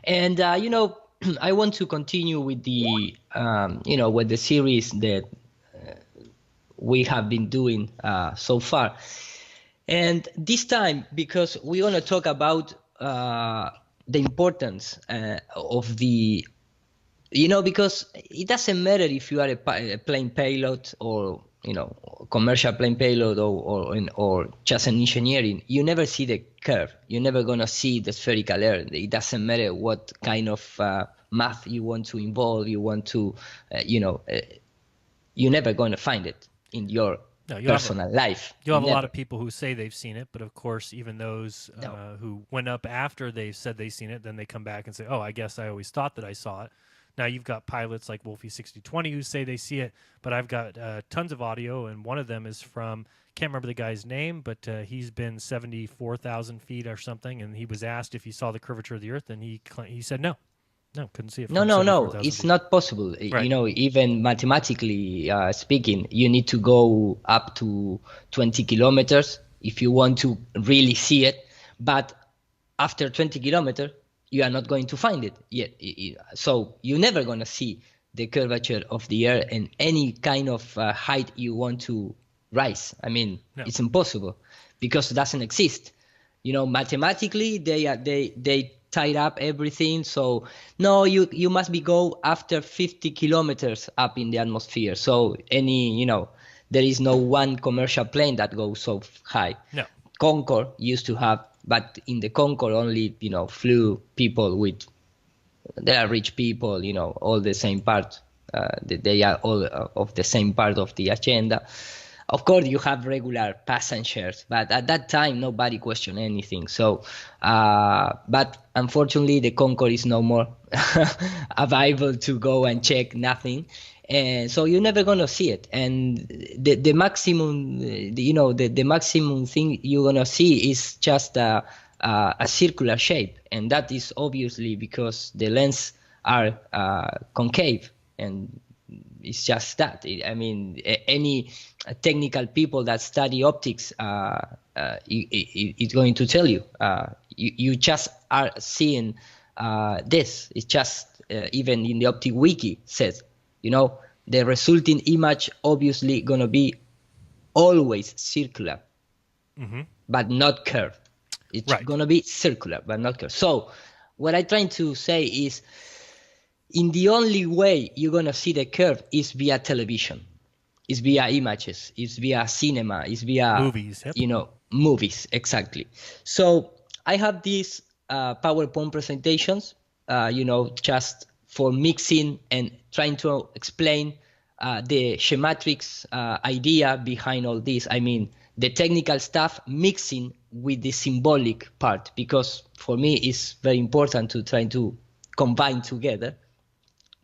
And I want to continue with the with the series that we have been doing so far. And this time, because we want to talk about the importance of the, because it doesn't matter if you are a plane pilot or commercial plane pilot or just an engineering. You never see the curve. You're never gonna see the spherical air. It doesn't matter what kind of math you want to involve. You want to, you're never gonna find it in your personal life. You'll have a lot of people who say they've seen it, but of course, even those who went up after they said they've seen it, then they come back and say, "Oh, I guess I always thought that I saw it." Now you've got pilots like Wolfie 6020 who say they see it, but I've got tons of audio, and one of them is from, can't remember the guy's name, but he's been 74,000 feet or something, and he was asked if he saw the curvature of the Earth, and he said no. No, couldn't see it. No. It's not possible. Right. Even mathematically speaking, you need to go up to 20 kilometers if you want to really see it. But after 20 kilometers, you are not going to find it yet. So you're never going to see the curvature of the Earth and any kind of height you want to rise. I mean, It's impossible because it doesn't exist. Mathematically, they tied up everything. So no, you must go after 50 kilometers up in the atmosphere. So there is no one commercial plane that goes so high. No. Concorde used to have, but in the Concorde only flew people they are rich people, all the same part. They are all of the same part of the agenda. Of course, you have regular passengers, but at that time, nobody questioned anything. So, but unfortunately, the Concorde is no more available to go and check nothing. And so you're never going to see it. And the maximum, the maximum thing you're going to see is just a circular shape. And that is obviously because the lenses are concave, and it's just that. I mean, any technical people that study optics is going to tell you. You just are seeing this. It's just even in the Optic Wiki says, the resulting image obviously going to be always circular, but not curved. It's going to be circular, but not curved. So what I'm trying to say is, in the only way you're going to see the curve is via television, is via images, is via cinema, is via movies, movies, exactly. So I have these PowerPoint presentations, just for mixing and trying to explain the schematrics idea behind all this. I mean, the technical stuff mixing with the symbolic part, because for me it's very important to try to combine together.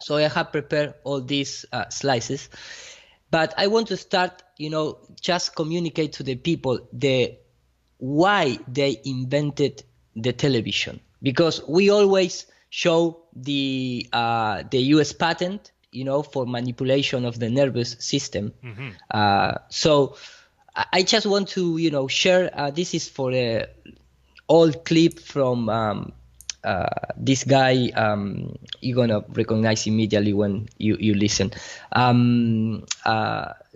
So I have prepared all these slices, but I want to start, just communicate to the people why they invented the television, because we always show the U.S. patent, for manipulation of the nervous system. So I just want to, share. This is for an old clip from. This guy, you're gonna recognize immediately when you listen.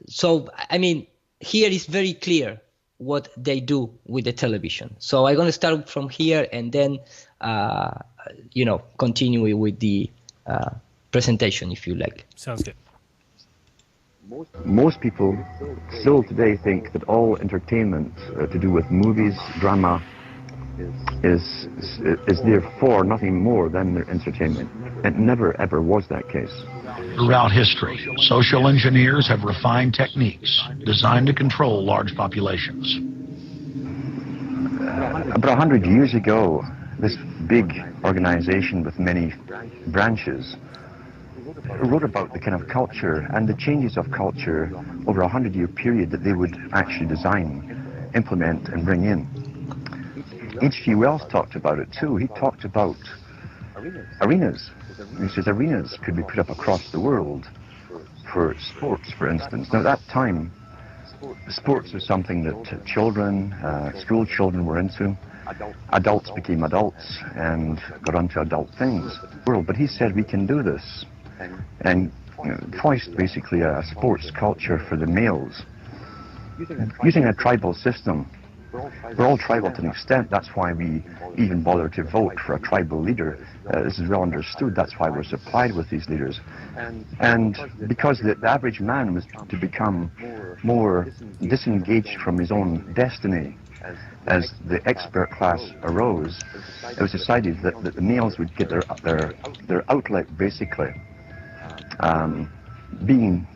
So I mean, here is very clear what they do with the television. So I'm gonna start from here and then, continue with the presentation, if you like. Sounds good. Most people still today think that all entertainment to do with movies, drama, is therefore nothing more than their entertainment. It never ever was that case. Throughout history, social engineers have refined techniques designed to control large populations. About 100 years ago, this big organization with many branches wrote about the kind of culture and the changes of culture over a 100-year period that they would actually design, implement, and bring in. H.G. Wells talked about it too. He talked about arenas. He says arenas could be put up across the world for sports, for instance. Now at that time, Sports was something that children, school children were into. Adults became adults and got onto adult things. But he said we can do this, and voiced basically a sports culture for the males, using a tribal system. We're all tribal to an extent. That's why we even bother to vote for a tribal leader. This is well understood. That's why we're supplied with these leaders. And because the average man was to become more disengaged from his own destiny, as the expert class arose, it was decided that the males would get their outlet, basically,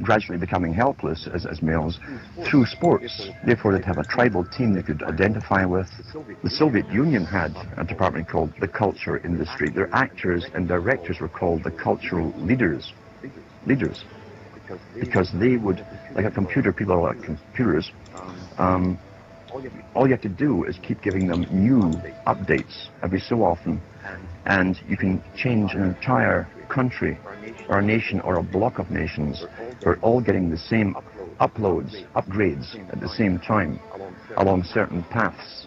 gradually becoming helpless as males through sports. Therefore, they'd have a tribal team they could identify with. The Soviet Union had a department called the culture industry. Their actors and directors were called the cultural leaders, because they would, like a computer, people are like computers. All you have to do is keep giving them new updates every so often, and you can change an entire country or a nation or a block of nations. We're all getting the same upgrades at the same time along certain paths.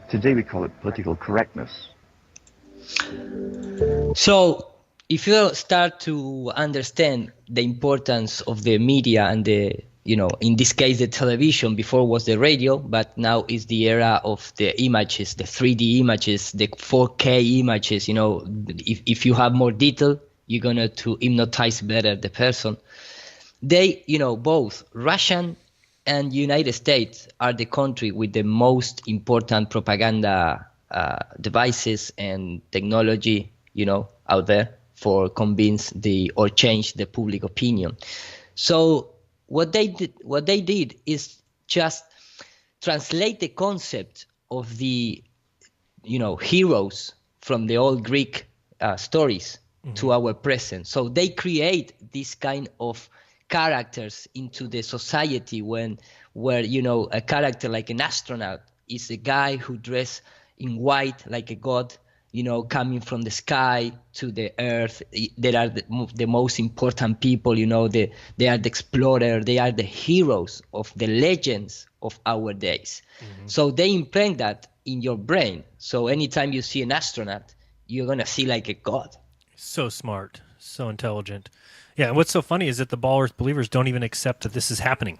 Today we call it political correctness. So if you start to understand the importance of the media and in this case the television, before was the radio, but now is the era of the images, the 3D images, the 4K images. If you have more detail, you're gonna to hypnotize better the person. They, both Russian and United States are the country with the most important propaganda devices and technology, out there for convince or change the public opinion. So what they did is just translate the concept of the, heroes from the old Greek stories to our present. So they create this kind of characters into the society where a character like an astronaut is a guy who dressed in white like a god, coming from the sky to the earth. They are the most important people, they are the explorer, they are the heroes of the legends of our days. So they imprint that in your brain. So anytime you see an astronaut, you're going to see like a god. So smart, so intelligent. Yeah, and what's so funny is that the Ball Earth believers don't even accept that this is happening.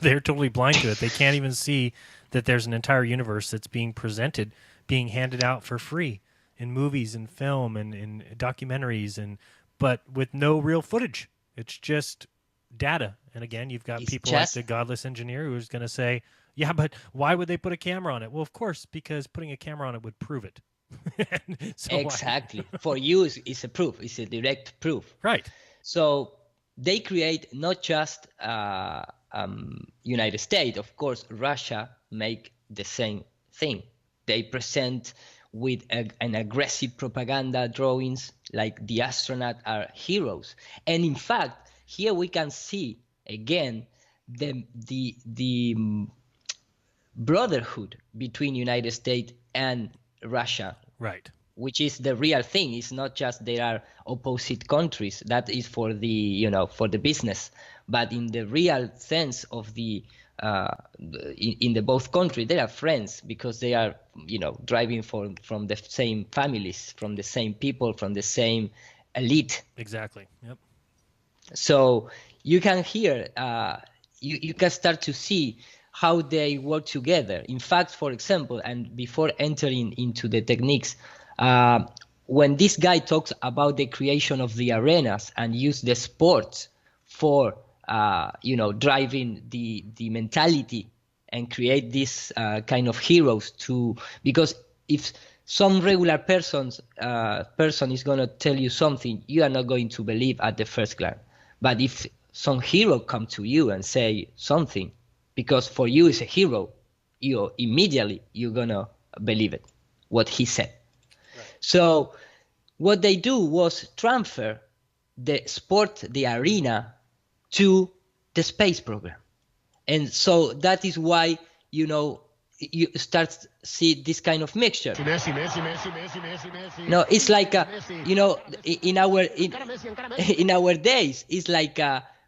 They're totally blind to it. They can't even see that there's an entire universe that's being presented, being handed out for free in movies and film and in documentaries, but with no real footage. It's just data. And again, you've got people like the godless engineer who's going to say, yeah, but why would they put a camera on it? Well, of course, because putting a camera on it would prove it. So exactly. For you, it's a proof. It's a direct proof. Right. So they create not just United States. Of course, Russia make the same thing. They present with an aggressive propaganda drawings like the astronauts are heroes. And in fact, here we can see again the brotherhood between United States and Russia. Right. Which is the real thing. It's not just they are opposite countries. That is for the for the business. But in the real sense of the in the both countries, they are friends because they are driving from the same families, from the same people, from the same elite. Exactly. Yep. So you can hear you can start to see how they work together. In fact, for example, and before entering into the techniques, when this guy talks about the creation of the arenas and use the sports for driving the mentality and create this kind of heroes because if some regular person is going to tell you something, you are not going to believe at the first glance. But if some hero come to you and say something, because for you is a hero, immediately you're going to believe it, what he said. Right. So what they do was transfer the sport, the arena, to the space program. And so that is why, you start to see this kind of mixture. No, it's like, in our days, it's like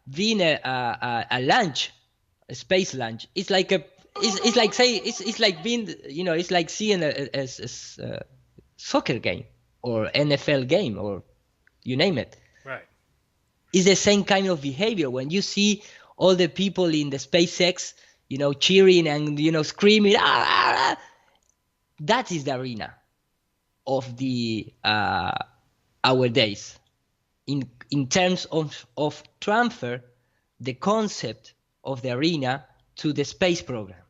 being a lunch a space launch. It's like it's like it's like being, it's like seeing a soccer game or NFL game or you name it. Right. It's the same kind of behavior when you see all the people in the SpaceX, cheering and screaming. That is the arena of the our days. In terms of transfer the concept of the arena to the space program.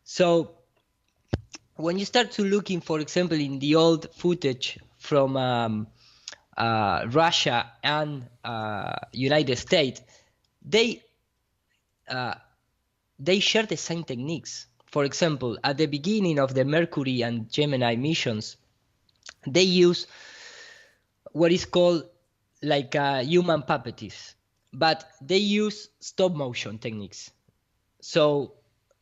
So when you start to looking, for example, in the old footage from Russia and United States, they share the same techniques. For example, at the beginning of the Mercury and Gemini missions, they use what is called like human puppets, but they use stop motion techniques. So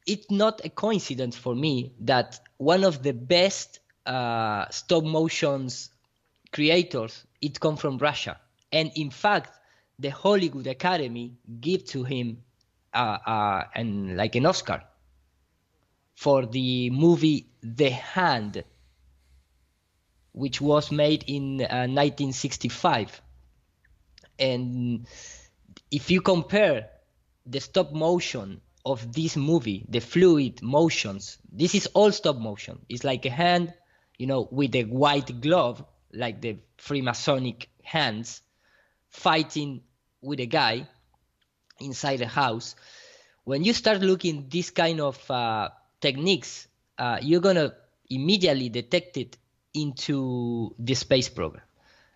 it's not a coincidence for me that one of the best stop motions creators, it comes from Russia. And in fact, the Hollywood Academy gave to him an Oscar for the movie The Hand, which was made in 1965. And if you compare the stop motion of this movie, the fluid motions, this is all stop motion. It's like a hand, with a white glove, like the Freemasonic hands, fighting with a guy inside a house. When you start looking this kind of techniques, you're gonna immediately detect it into the space program,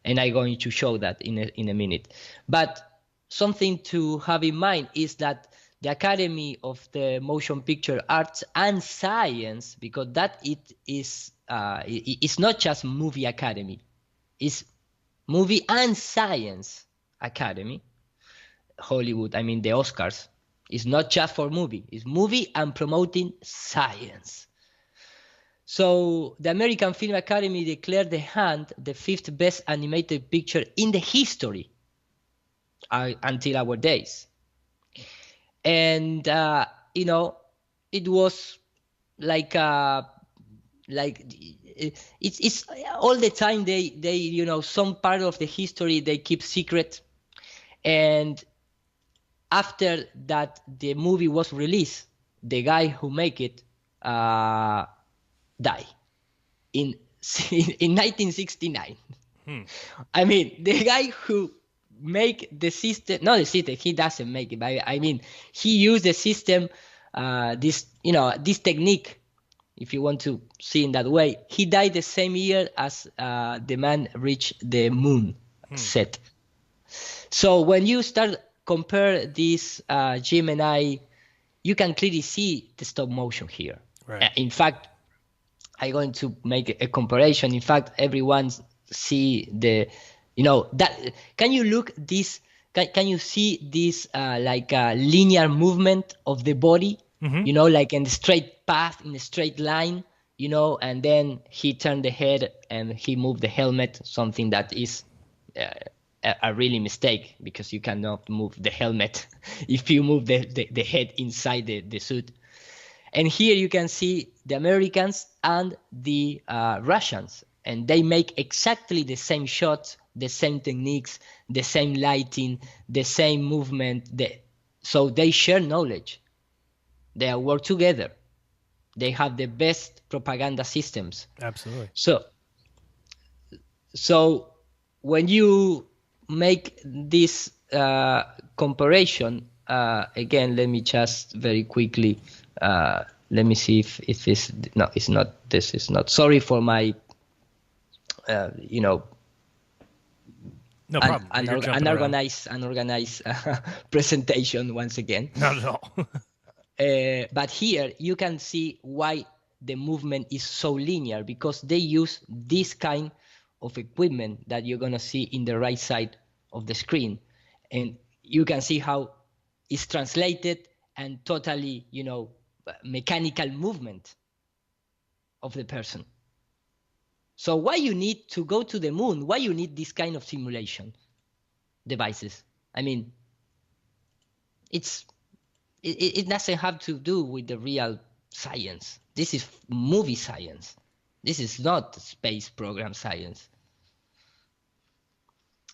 and I'm going to show that in a minute. But something to have in mind is that the Academy of the Motion Picture Arts and Science, because that it's not just movie academy, it's movie and science academy. Hollywood, the Oscars, is not just for movie, it's movie and promoting science. So the American Film Academy declared The Hand the 5th best animated picture in the history until our days. And it was like it's all the time they some part of the history they keep secret. And after that the movie was released, the guy who make it died in 1969. The guy who make the system, not the system, he doesn't make it, but he used the system, this technique, if you want to see in that way. He died the same year as the man reached the moon set. So when you start compare this Gemini, you can clearly see the stop motion here. Right. In fact, I'm going to make a comparison. In fact, everyone see the, that. Can you look this? Can you see this like a linear movement of the body? Mm-hmm. Like in the straight path, in a straight line. And then he turned the head and he moved the helmet. Something that is a really mistake, because you cannot move the helmet if you move the head inside the suit. And here you can see the Americans and the Russians, and they make exactly the same shots, the same techniques, the same lighting, the same movement. So they share knowledge. They work together. They have the best propaganda systems. Absolutely. So when you make this comparison, again, let me just very quickly, let me see if this, no, it's not, this is not, sorry for my, No problem. unorganized presentation once again. Not at all. But here you can see why the movement is so linear, because they use this kind of equipment that you're going to see in the right side of the screen. And you can see how it's translated and totally, mechanical movement of the person. So why you need to go to the moon? Why you need this kind of simulation devices? it doesn't have to do with the real science. This is movie science. This is not space program science.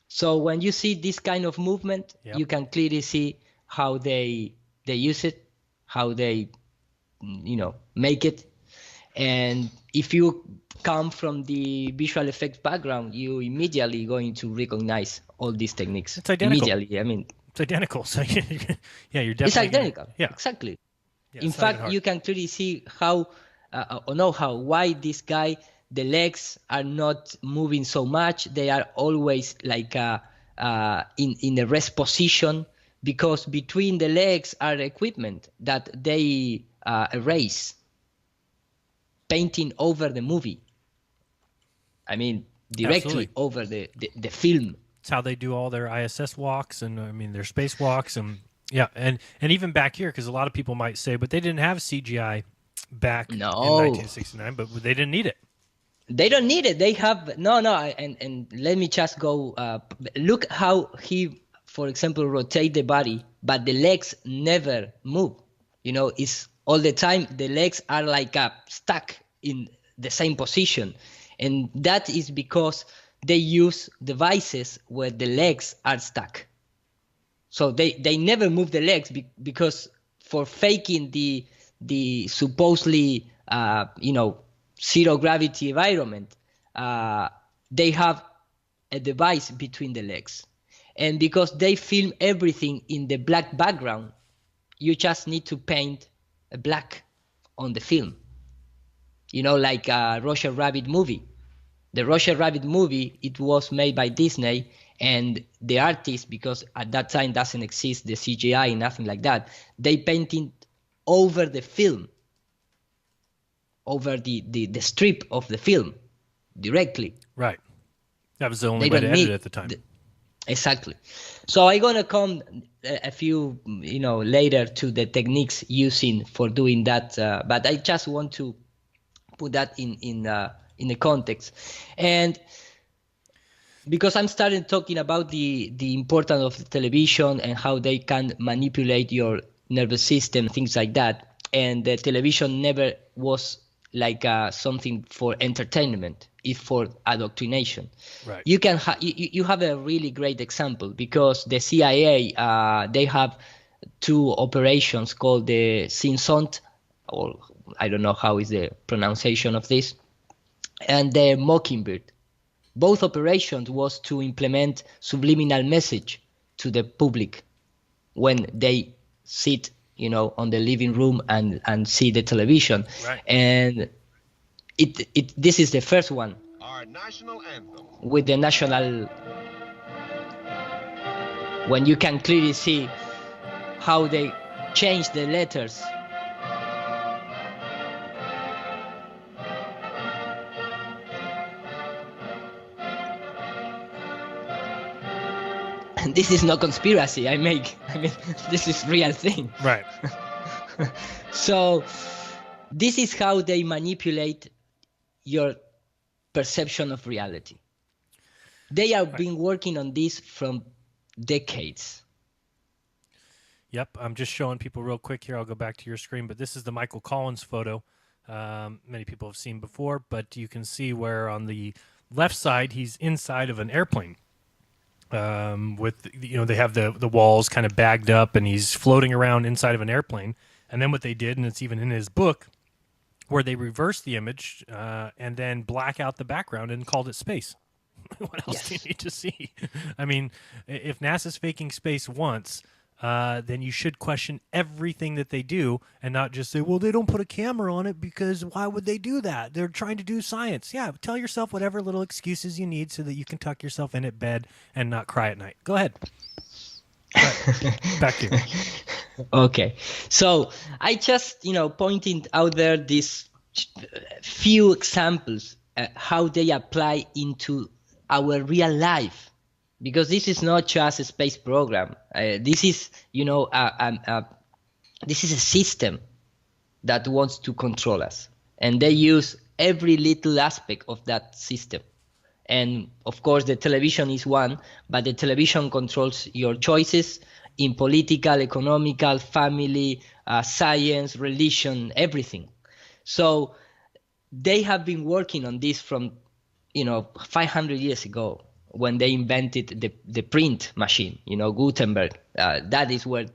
So when you see this kind of movement, you can clearly see how they use it, how they, make it. And if you come from the visual effects background, you immediately going to recognize all these techniques. It's identical. Immediately. I mean, it's identical. So yeah, you're definitely. It's identical. Yeah, exactly. Yeah, in fact, you can clearly see why this guy, the legs are not moving so much. They are always like in a rest position, because between the legs are equipment that they erase, painting over the movie. I mean, directly over the film. It's how they do all their ISS walks and their space walks and and even back here, because a lot of people might say, but they didn't have CGI back in 1969, but they didn't need it. They don't need it. They have and let me just go look how he, for example, rotate the body, but the legs never move. It's all the time the legs are like stuck in the same position, and that is because they use devices where the legs are stuck. So they never move the legs because for faking the supposedly zero gravity environment, they have a device between the legs. And because they film everything in the black background, you just need to paint a black on the film. Like a Roger Rabbit movie. The Roger Rabbit movie, it was made by Disney, and the artist, because at that time doesn't exist the CGI, nothing like that, they painted over the film, over the strip of the film directly. Right. That was the only way to edit it at the time. Exactly. So I'm going to come a few later to the techniques using for doing that, but I just want to put that in the context. And because I'm starting talking about the importance of the television and how they can manipulate your nervous system, things like that, and the television never was like something for entertainment, it's for indoctrination. Right. You can you have a really great example, because the CIA they have two operations called the 𝙎𝙤𝙘, or I don't know how is the pronunciation of this, and the Mockingbird. Both operations was to implement subliminal message to the public when they sit, on the living room and see the television. Right. And this is the first one. Our national anthem. With the national, when you can clearly see how they change the letters. This is no conspiracy I mean, this is real thing. Right. So this is how they manipulate your perception of reality. They have been working on this from decades. Yep, I'm just showing people real quick here. I'll go back to your screen, but this is the Michael Collins photo. Many people have seen before, but you can see where on the left side he's inside of an airplane. With they have the walls kind of bagged up, and he's floating around inside of an airplane. And then what they did, and it's even in his book, where they reversed the image and then black out the background and called it space. What else do you need to see? I mean, if NASA's faking space once, then you should question everything that they do and not just say, well, they don't put a camera on it because why would they do that? They're trying to do science. Yeah, tell yourself whatever little excuses you need so that you can tuck yourself in at bed and not cry at night. Go ahead. Right. Back to you. Okay. So I just, pointing out there these few examples how they apply into our real life. Because this is not just a space program. This is, this is a system that wants to control us. And they use every little aspect of that system. And of course, the television is one, but the television controls your choices. in political, economical, family, science, religion, everything. So they have been working on this from, 500 years ago when they invented the print machine, Gutenberg. That is where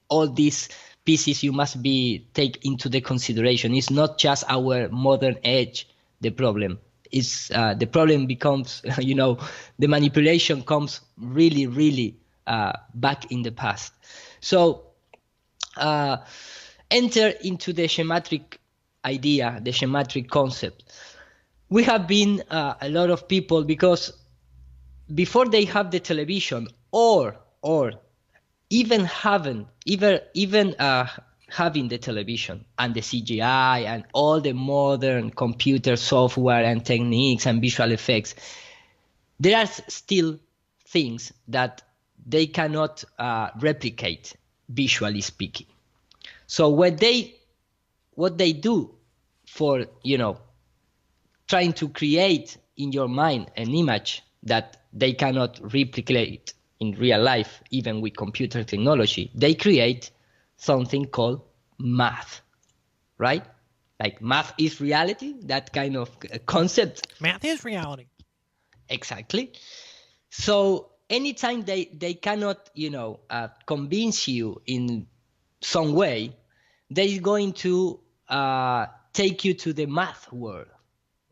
all these pieces you must take into the consideration. It's not just our modern age, the problem. It's the problem becomes, the manipulation comes really, really back in the past. So enter into the schematic idea, the schematic concept. We have been a lot of people, because before they have the television or even having the television and the CGI and all the modern computer software and techniques and visual effects, there are still things that they cannot replicate, visually speaking. So what they do for, trying to create in your mind an image that they cannot replicate in real life, even with computer technology, they create something called math, right? Like math is reality, that kind of concept. Math is reality. Exactly. So anytime they cannot, convince you in some way, they're going to take you to the math world,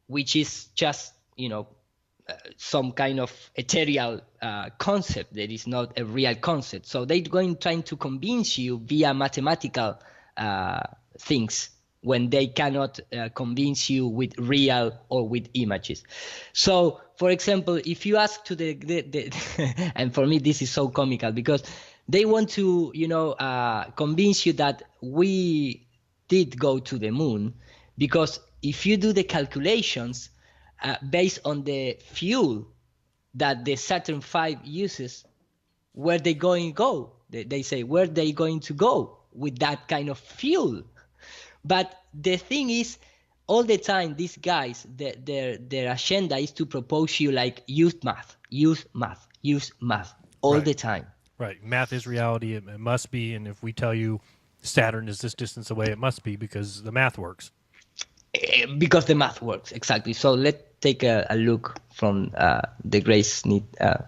which is just, some kind of ethereal concept that is not a real concept. So they're trying to convince you via mathematical things when they cannot convince you with real or with images. So, for example, if you ask to the and for me this is so comical, because they want to, convince you that we did go to the moon, because if you do the calculations based on the fuel that the Saturn V uses, where they going to go? They say, where they going to go with that kind of fuel? But the thing is, all the time, these guys, their agenda is to propose you like use math all the time. Right. Math is reality. It must be. And if we tell you Saturn is this distance away, it must be because the math works. Because the math works, exactly. So let's take a look from the Grace need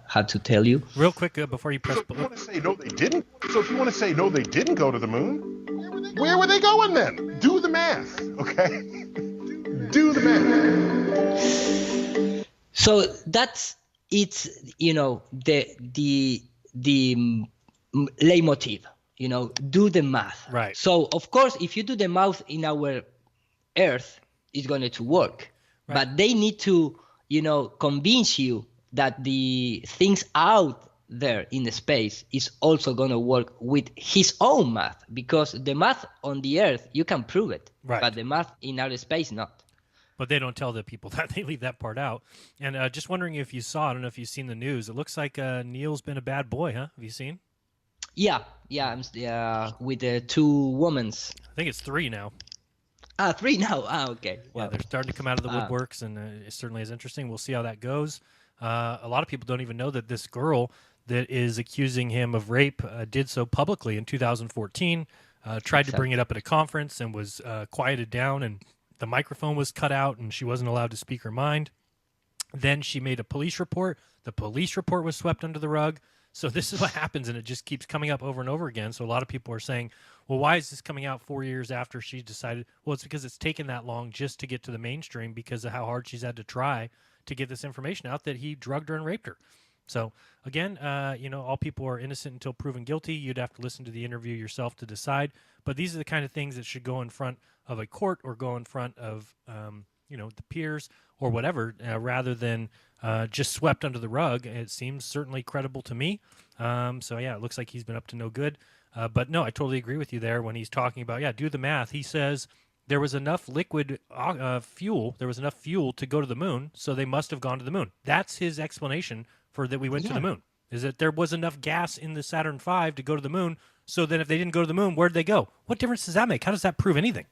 had to tell you. Real quick before you press. So if you want to say no, they didn't. So if you want to say no, they didn't go to the moon, where were they going then? Do the math, okay? Do the math. So it's the leitmotiv. Do the math. Right. So of course, if you do the math in our Earth, it's going to work. Right. But they need to, convince you that the things out there in the space is also going to work with his own math, because the math on the Earth, you can prove it. Right. But the math in outer space, not. But they don't tell the people that. They leave that part out. And just wondering if you saw, I don't know if you've seen the news. It looks like Neil's been a bad boy, huh? Have you seen? Yeah, with the two women. I think it's 3 now. 3 now. Okay. Well, they're starting to come out of the woodworks, and it certainly is interesting. We'll see how that goes. A lot of people don't even know that this girl that is accusing him of rape did so publicly in 2014, tried to bring it up at a conference and was quieted down, and the microphone was cut out, and she wasn't allowed to speak her mind. Then she made a police report. The police report was swept under the rug. So this is what happens, and it just keeps coming up over and over again. So a lot of people are saying, well, why is this coming out 4 years after she decided? Well, it's because it's taken that long just to get to the mainstream because of how hard she's had to try to get this information out that he drugged her and raped her. So again, all people are innocent until proven guilty. You'd have to listen to the interview yourself to decide. But these are the kind of things that should go in front of a court or go in front of, the peers or whatever, rather than just swept under the rug. It seems certainly credible to me. So yeah, it looks like he's been up to no good. But no, I totally agree with you there when he's talking about, do the math. He says there was enough liquid fuel, there was enough fuel to go to the moon, so they must have gone to the moon. That's his explanation for that we went to the moon, is that there was enough gas in the Saturn V to go to the moon, so then if they didn't go to the moon, where'd they go? What difference does that make? How does that prove anything?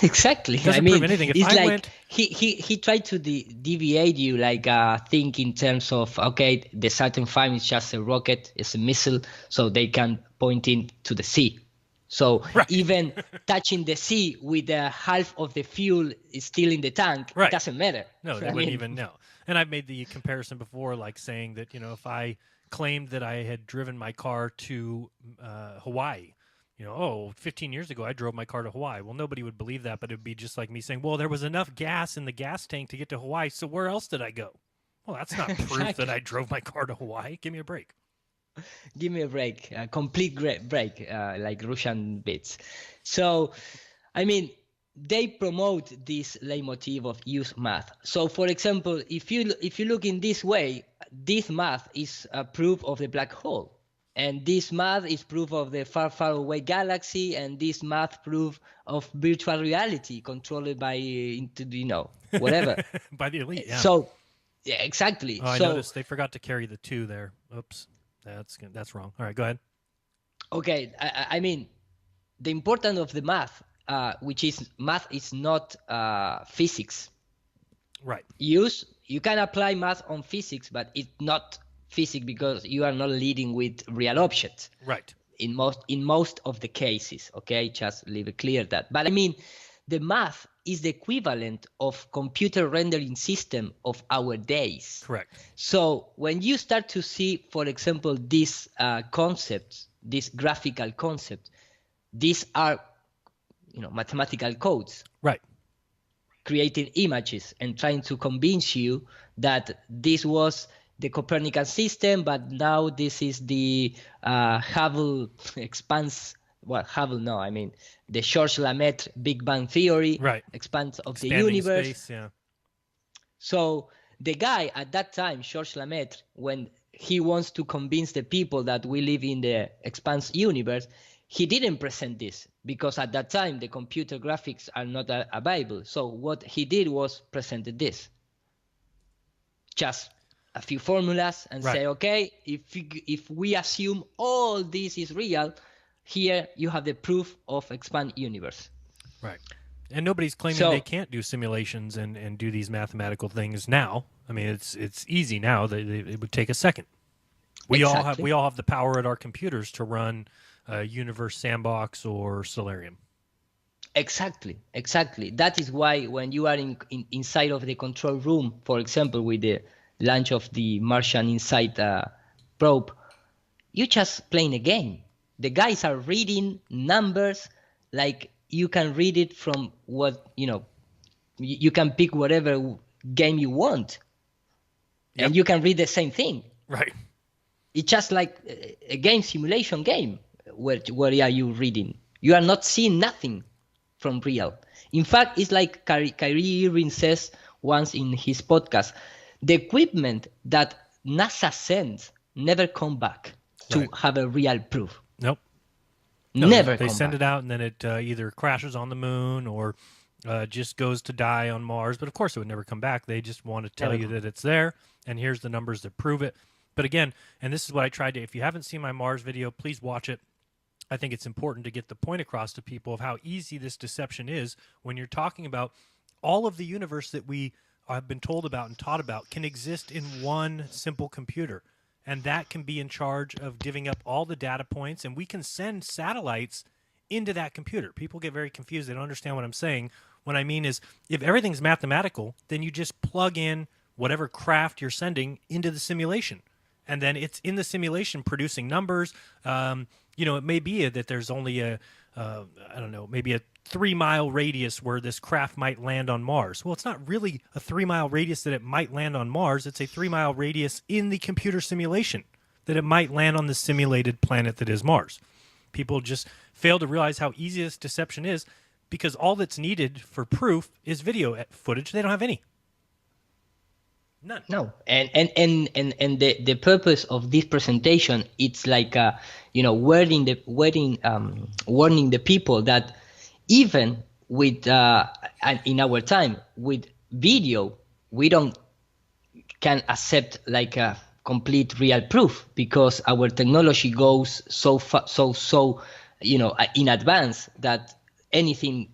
Exactly. Doesn't prove anything. If it's I like went... he tried to deviate you, like think in terms of, okay, the Saturn V is just a rocket, it's a missile, so they can point it to the sea. So even touching the sea with half of the fuel is still in the tank, it doesn't matter. No, they wouldn't even know. And I've made the comparison before, like saying that, if I claimed that I had driven my car to Hawaii, 15 years ago I drove my car to Hawaii. Well, nobody would believe that, but it would be just like me saying, well, there was enough gas in the gas tank to get to Hawaii, so where else did I go? Well, that's not proof that I drove my car to Hawaii. Give me a break. Give me a break, a complete break, like Russian bits. So, they promote this leitmotif of use math. So, for example, if you look in this way, this math is a proof of the black hole, and this math is proof of the far, far away galaxy, and this math proof of virtual reality controlled by whatever by the elite. Yeah. So, yeah, exactly. Oh, I noticed they forgot to carry the 2 there. Oops. That's wrong. All right, go ahead. Okay, the importance of the math, which is math is not physics. Right. You can apply math on physics, but it's not physics because you are not leading with real objects. Right. In most of the cases, okay, just leave it clear that. But the math is the equivalent of computer rendering system of our days. Correct. So when you start to see, for example, these concepts, these graphical concepts, these are, mathematical codes. Right. Creating images and trying to convince you that this was the Copernican system, but now this is the Hubble expanse. Well, Hubble, no, the 𝙎𝙤𝙪 Big Bang Theory, expanse of Expanding the universe. Space, yeah. So the guy at that time, 𝙎𝙤𝙪, when he wants to convince the people that we live in the expanse universe, he didn't present this because at that time the computer graphics are not available. So what he did was presented this. Just a few formulas and say, okay, if we assume all this is real, here you have the proof of expand universe. Right. And nobody's claiming they can't do simulations and do these mathematical things now. It's easy now. It would take a second. We all have the power at our computers to run Universe Sandbox or Solarium. Exactly. That is why when you are inside of the control room, for example, with the launch of the Martian Insight probe, you just playing a game. The guys are reading numbers like you can read it from what, you can pick whatever game you want. Yep. And you can read the same thing. Right. It's just like a game, simulation game. Where are you reading? You are not seeing nothing from real. In fact, it's like Kyrie Irving says once in his podcast, the equipment that NASA sends never come back to have a real proof. Nope. Never. They send it out and then it either crashes on the moon or just goes to die on Mars. But of course, it would never come back. They just want to tell you that it's there, and here's the numbers that prove it. But again, and this is what I tried to, if you haven't seen my Mars video, please watch it. I think it's important to get the point across to people of how easy this deception is when you're talking about all of the universe that we have been told about and taught about can exist in one simple computer. And that can be in charge of giving up all the data points, and we can send satellites into that computer. People get very confused. They don't understand what I'm saying. What I mean is, if everything's mathematical, then you just plug in whatever craft you're sending into the simulation. And then it's in the simulation producing numbers. It may be that there's only maybe a 3-mile radius where this craft might land on Mars. Well, it's not really a 3-mile radius that it might land on Mars. It's a 3-mile radius in the computer simulation that it might land on the simulated planet that is Mars. People just fail to realize how easy this deception is because all that's needed for proof is video footage. They don't have any. None. No, and the purpose of this presentation, it's like warning the people that even with in our time with video, we can accept like a complete real proof because our technology goes so in advance that anything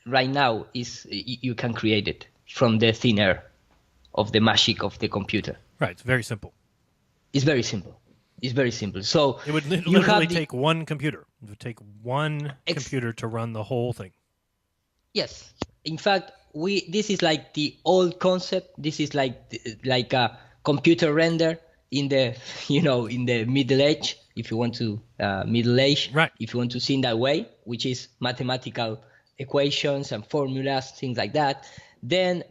right now is you can create it from the thin air of the magic of the computer. Right. It's very simple. It's very simple. It's very simple. So it would you literally take one computer. It would take one computer to run the whole thing. Yes. In fact, this is like the old concept. This is like a computer render in the in the Middle Age, if you want to Middle Age, right? If you want to see in that way, which is mathematical equations and formulas, things like that. Then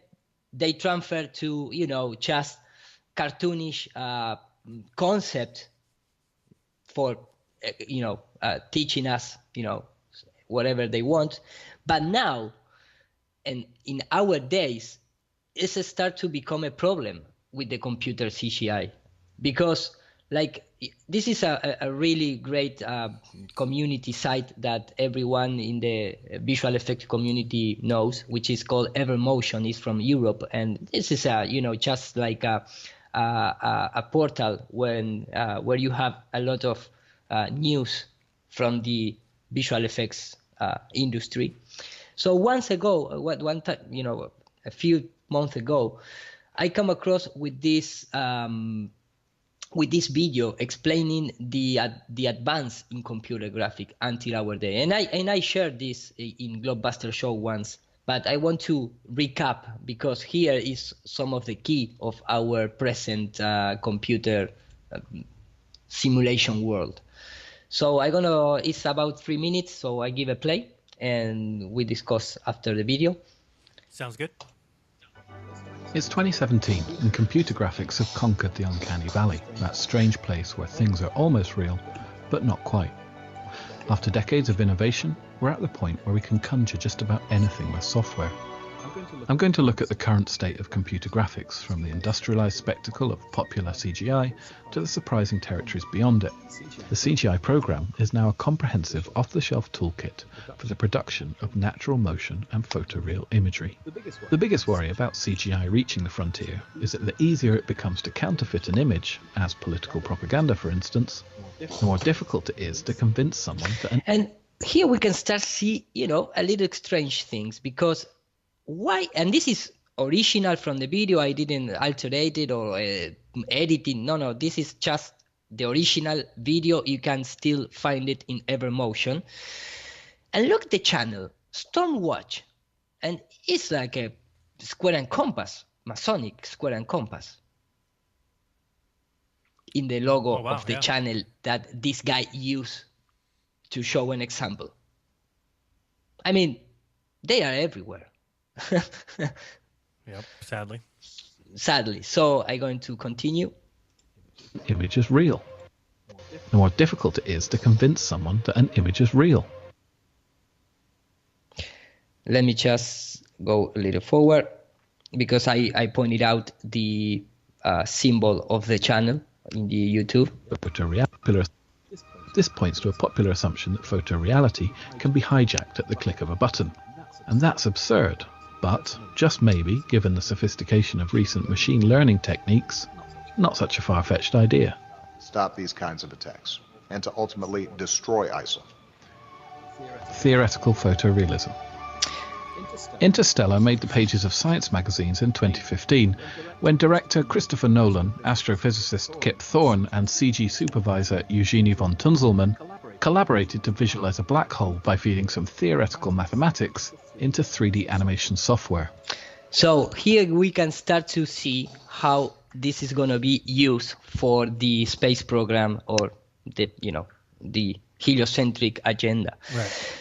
they transfer to just cartoonish concept for teaching us whatever they want. But now, and in our days, it's start to become a problem with the computer CGI, because this is a really great community site that everyone in the visual effect community knows, which is called Evermotion. It's from Europe, and this is just like a portal where you have a lot of news from the visual effects industry. So once ago, one time, a few months ago, I come across with this video explaining the advance in computer graphic until our day, and I shared this in Globalisation show once, but I want to recap because here is some of the key of our present computer simulation world. So it's about 3 minutes, so I give a play and we discuss after the video. Sounds good. It's 2017 and computer graphics have conquered the uncanny valley, that strange place where things are almost real, but not quite. After decades of innovation, we're at the point where we can conjure just about anything with software. I'm going to look at the current state of computer graphics, from the industrialized spectacle of popular CGI to the surprising territories beyond it. The CGI program is now a comprehensive off-the-shelf toolkit for the production of natural motion and photoreal imagery. The biggest worry about CGI reaching the frontier is that the easier it becomes to counterfeit an image, as political propaganda for instance, the more difficult it is to convince someone that And here we can start see, a little strange things, because why? And this is original from the video. I didn't alter it or edit it. No, this is just the original video. You can still find it in Evermotion. And look the channel, Stormwatch. And it's like a square and compass, Masonic square and compass in the logo of the channel that this guy used to show an example. I mean, they are everywhere. Yep, sadly. So I'm going to continue. Image is real. The more difficult it is to convince someone that an image is real. Let me just go a little forward, because I pointed out the symbol of the channel in the YouTube. This points to a popular assumption that photoreality can be hijacked at the click of a button. And that's absurd. But, just maybe, given the sophistication of recent machine learning techniques, not such a far-fetched idea. Stop these kinds of attacks, and to ultimately destroy ISIL. Theoretical photorealism. Interstellar made the pages of science magazines in 2015, when director Christopher Nolan, astrophysicist Kip Thorne, and CG supervisor Eugenie von Tunzelmann collaborated to visualize a black hole by feeding some theoretical mathematics into 3D animation software. So here we can start to see how this is going to be used for the space program or the heliocentric agenda. Right.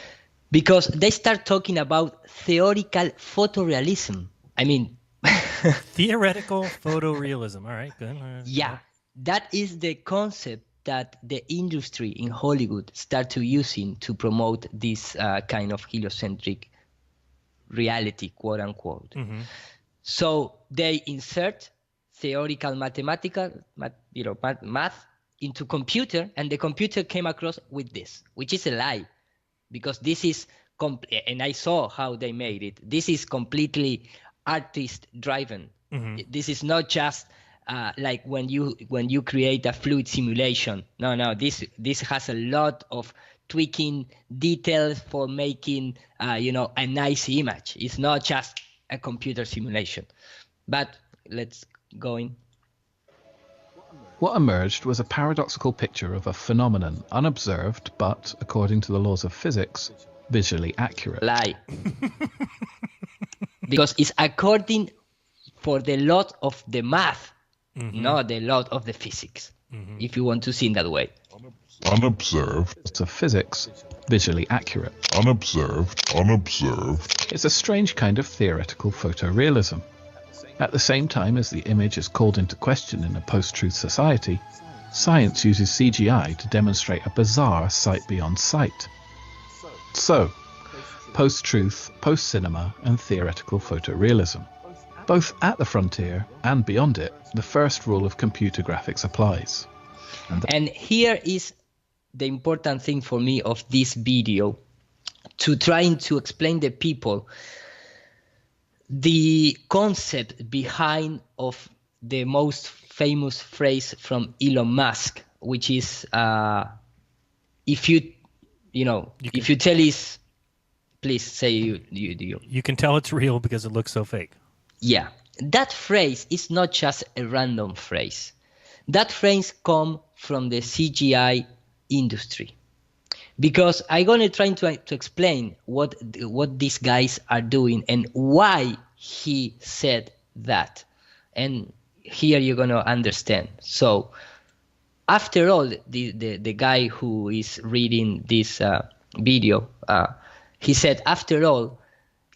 Because they start talking about theoretical photorealism. I mean, theoretical photorealism. All right, good. Yeah, that is the concept that the industry in Hollywood start to using to promote this kind of heliocentric reality, quote unquote. Mm-hmm. So they insert theoretical mathematical math into computer, and the computer came across with this, which is a lie, because this is and I saw how they made it. This is completely artist driven. Mm-hmm. This is not just like when you create a fluid simulation. No, this has a lot of tweaking details for making, you know, a nice image. It's not just a computer simulation. But let's go in. What emerged was a paradoxical picture of a phenomenon unobserved but, according to the laws of physics, visually accurate. Lie. Because it's according for the law of the math, not the law of the physics, if you want to see in that way. Unobserved. It's of physics, visually accurate. Unobserved. It's a strange kind of theoretical photorealism. At the same time as the image is called into question in a post-truth society, science uses CGI to demonstrate a bizarre sight beyond sight. So, post-truth, post-cinema, and theoretical photorealism. Both at the frontier and beyond it, the first rule of computer graphics applies. And here is the important thing for me of this video, to trying to explain the people the concept behind of the most famous phrase from Elon Musk, which is if you tell is, please say you. You can tell it's real because it looks so fake. Yeah, that phrase is not just a random phrase. That phrase comes from the CGI industry, because I'm gonna try to explain what these guys are doing and why he said that, and here you're gonna understand. So, after all, the guy who is reading this video, he said, after all,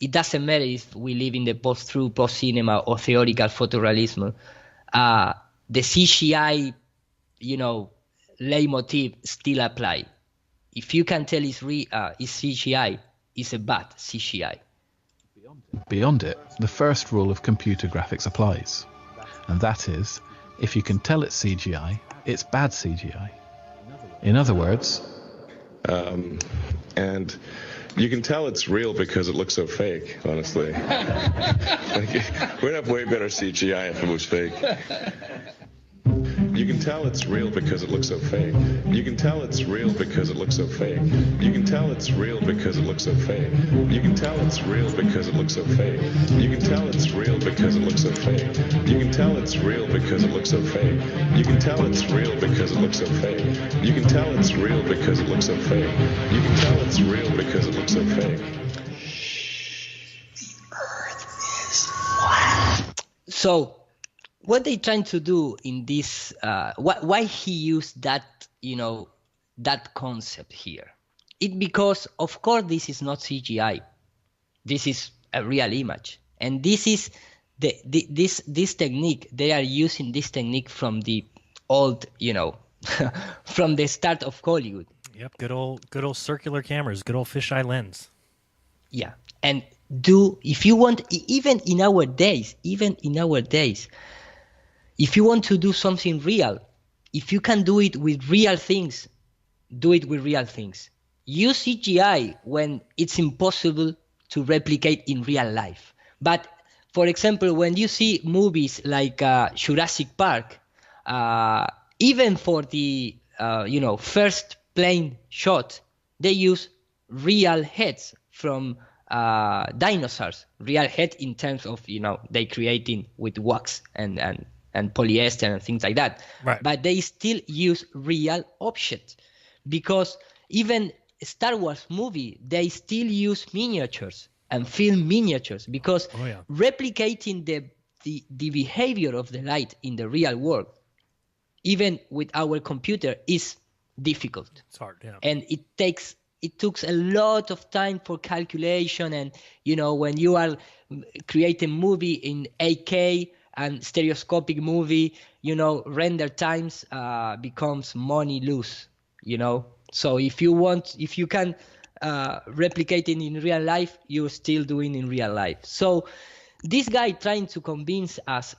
it doesn't matter if we live in the post-truth, post-cinema, or theoretical photorealism. The CGI, leitmotif still apply. If you can tell it's CGI, it's a bad CGI. Beyond it, the first rule of computer graphics applies. And that is, if you can tell it's CGI, it's bad CGI. In other words... and you can tell it's real because it looks so fake, honestly. We'd have way better CGI if it was fake. You can tell it's real because it looks so fake. You can tell it's real because it looks so fake. You can tell it's real because it looks so fake. You can tell it's real because it looks so fake. You can tell it's real because it looks so fake. You can tell it's real because it looks so fake. You can tell it's real because it looks so fake. You can tell it's real because it looks so fake. You can tell it's real because it looks so fake. So, what they trying to do in this, why he used that, that concept here? It because, of course, this is not CGI. This is a real image. And this is this technique. They are using this technique from the old, from the start of Hollywood. Yep, good old circular cameras, good old fisheye lens. Yeah, and if you want, even in our days, if you want to do something real, if you can do it with real things, do it with real things. Use CGI when it's impossible to replicate in real life. But, for example, when you see movies like Jurassic Park, even for the first plane shot, they use real heads from dinosaurs. Real head in terms of they creating with wax and polyester and things like that. Right. But they still use real objects, because even Star Wars movie, they still use miniatures and film miniatures, because replicating the behavior of the light in the real world, even with our computer, is difficult. It's hard, yeah. And it took a lot of time for calculation, and when you are creating movie in 8K and stereoscopic movie, render times becomes money loose, So if you can replicate it in real life, you're still doing in real life. So this guy trying to convince us,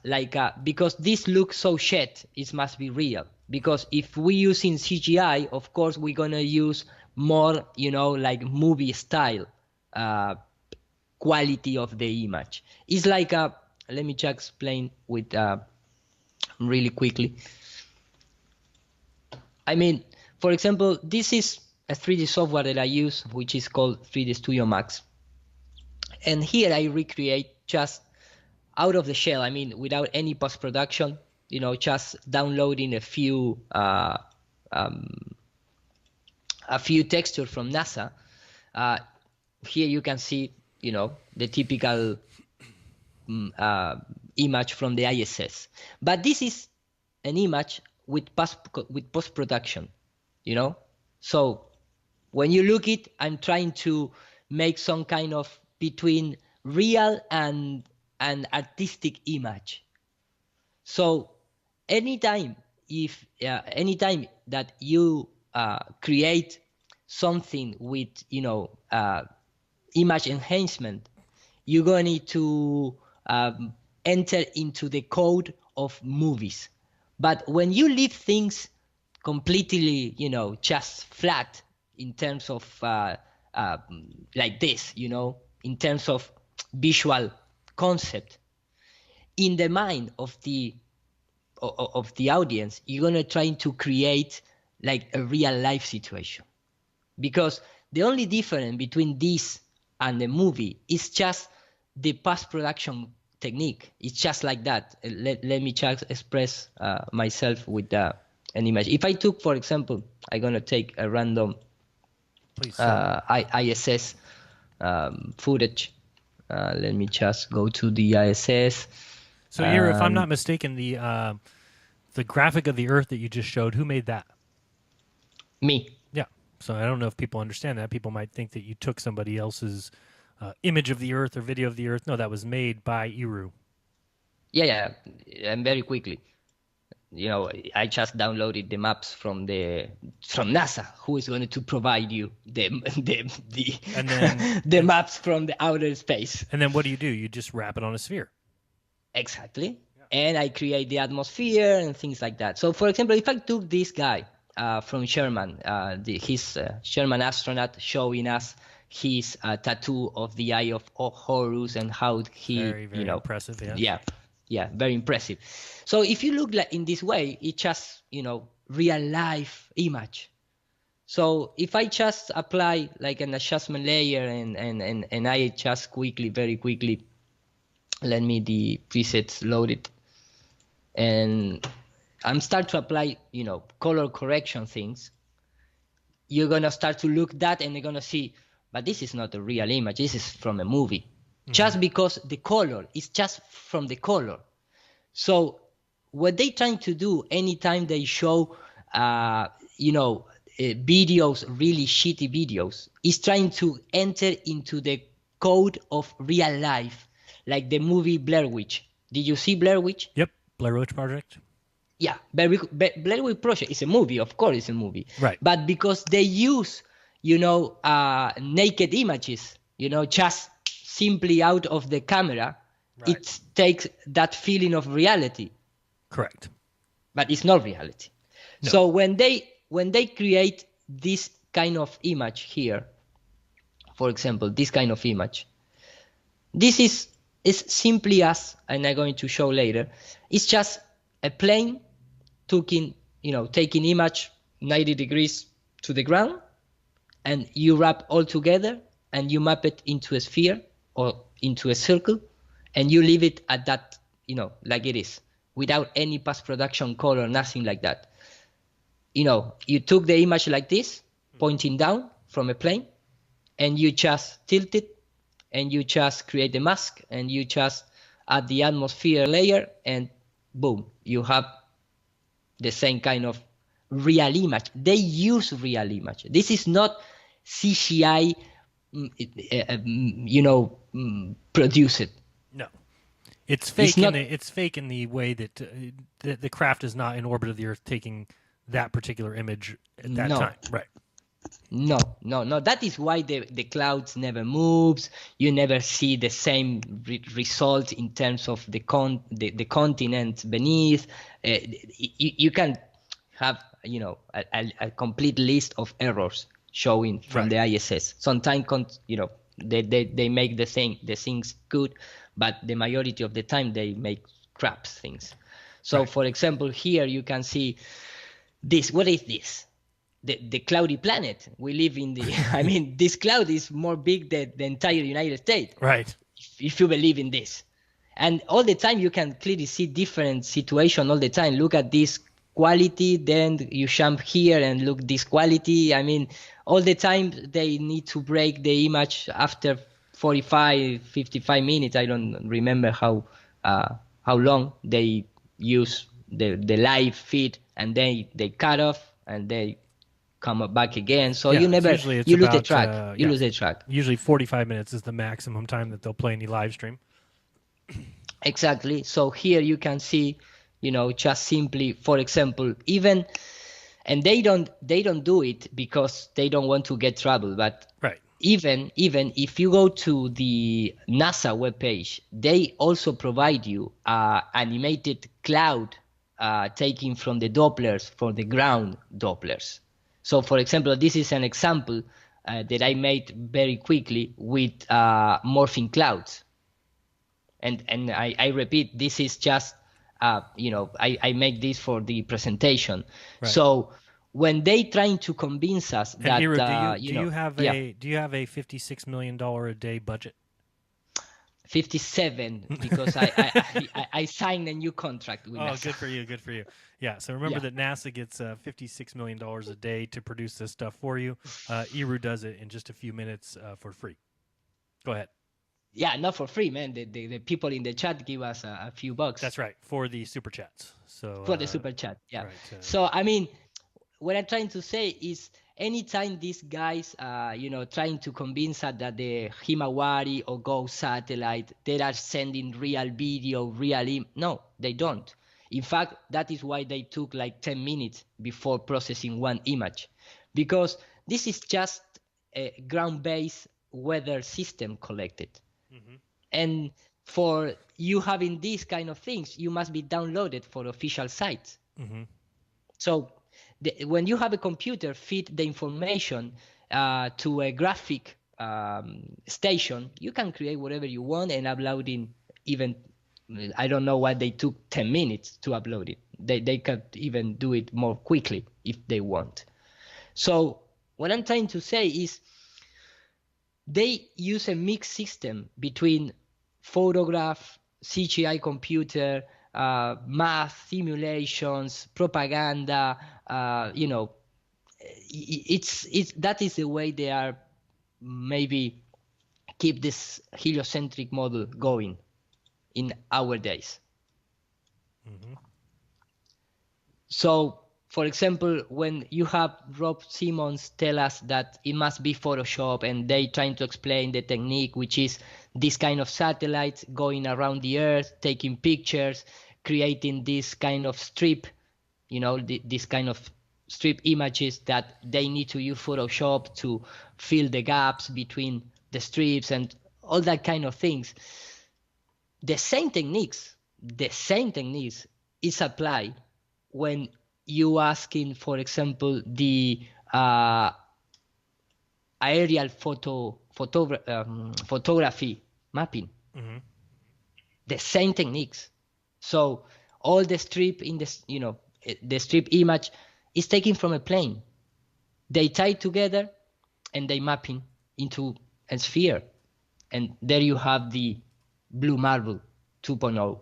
because this looks so shit, it must be real. Because if we using CGI, of course we're gonna use more, like movie style quality of the image. It's like let me just explain with really quickly. I mean, for example, this is a 3D software that I use, which is called 3D Studio Max. And here I recreate just out of the shell, I mean, without any post-production, just downloading a few textures from NASA. Here you can see, the typical image from the ISS. But this is an image with post-production, So when you look it, I'm trying to make some kind of between real and an artistic image. So anytime that you create something with image enhancement, you're going to need to enter into the code of movies. But when you leave things completely, just flat in terms of like this, in terms of visual concept, in the mind of the audience, you're gonna try to create like a real life situation, because the only difference between this and the movie is just the post-production technique. It's just like that. Let me just express myself with an image. If I took, for example, I'm gonna take a random ISS footage. Let me just go to the ISS. So here, if I'm not mistaken, the graphic of the Earth that you just showed, who made that? Me. Yeah. So I don't know if people understand that. People might think that you took somebody else's image of the Earth or video of the Earth. No, that was made by 𝙅𝙚. Yeah, and very quickly. I just downloaded the maps from NASA, who is going to provide you the maps from the outer space. And then what do? You just wrap it on a sphere. Exactly. Yeah. And I create the atmosphere and things like that. So, for example, if I took this guy from Sherman, his Sherman astronaut, showing us his tattoo of the eye of Horus and how he, very impressive. Yeah, very impressive. So if you look like in this way, it's just, real life image. So if I just apply like an adjustment layer and I just very quickly, let me the presets loaded, and I'm start to apply, color correction things, you're going to start to look that and you're going to see, but this is not a real image. This is from a movie. Just because the color is just from the color. So what they trying to do anytime they show, videos, really shitty videos, is trying to enter into the code of real life, like the movie Blair Witch. Did you see Blair Witch? Yep, Blair Witch Project. Yeah, Blair Witch Project is a movie. Of course, it's a movie. Right. But because they use, naked images, just simply out of the camera, right, it takes that feeling of reality. Correct. But it's not reality. No. So when they create this kind of image here, for example, this kind of image, this is simply as, and I'm going to show later, it's just a plane taking image 90 degrees to the ground, and you wrap all together and you map it into a sphere or into a circle, and you leave it at that, like it is, without any post-production color, nothing like that. You took the image like this, pointing down from a plane, and you just tilt it, and you just create the mask, and you just add the atmosphere layer, and boom, you have the same kind of real image. They use real image. This is not CGI, produce it. No, it's fake. It's fake in the way that the craft is not in orbit of the Earth taking that particular image at that time. Right. No. That is why the clouds never moves. You never see the same result in terms of the continent beneath. You can have a complete list of errors showing from the ISS. Sometimes they make the things good, but the majority of the time they make crap things. So for example, here you can see this. What is this? the cloudy planet. We live in the, I mean, this cloud is more big than the entire United States. Right. If you believe in this. And all the time you can clearly see different situation all the time. Look at this quality, then you jump here and look this quality. I mean, all the time they need to break the image after 45, 55 minutes. I don't remember how long they use the live feed, and they cut off and they come back again. So you never, you lose the track. You lose the track. Usually 45 minutes is the maximum time that they'll play any live stream. Exactly. So here you can see, you know, just simply, for example, even, and they don't do it because they don't want to get trouble, but right. Even if you go to the NASA webpage, they also provide you animated cloud taken from the Dopplers, for the ground Dopplers. So, for example, this is an example that I made very quickly with morphing clouds. And I repeat, this is just, you know, I make this for the presentation. Right. So when they trying to convince us and that, do you have a $56 million a day budget? 57, because I signed a new contract with NASA. Good for you, good for you. Yeah, so remember that NASA gets $56 million a day to produce this stuff for you. 𝙎𝙚 does it in just a few minutes for free. Go ahead. Yeah, not for free, man. The people in the chat give us a few bucks. That's right, for the super chats. So for the super chat, yeah. Right, so I mean, what I'm trying to say is, anytime these guys, you know, trying to convince us that the 𝙎𝙤 or GO satellite, they are sending real video, no, they don't. In fact, that is why they took like 10 minutes before processing one image, because this is just a ground-based weather system collected. Mm-hmm. And for you having these kind of things, you must be downloaded for official sites. Mm-hmm. So when you have a computer feed the information to a graphic station, you can create whatever you want and upload in even, I don't know why they took 10 minutes to upload it. They could even do it more quickly if they want. So what I'm trying to say is, they use a mixed system between photograph, CGI computer, math, simulations, propaganda. You know, that is the way they are maybe keep this heliocentric model going in our days. Mm-hmm. So, for example, when you have Rob Simmons tell us that it must be Photoshop, and they trying to explain the technique, which is this kind of satellites going around the Earth, taking pictures, creating this kind of strip, you know, this kind of strip images that they need to use Photoshop to fill the gaps between the strips and all that kind of things. The same techniques is applied when you asking, for example, the aerial photography mapping. Mm-hmm. The same techniques. So all the strip in this, you know, the strip image is taken from a plane. They tie together and they mapping into a sphere, and there you have the Blue Marble 2.0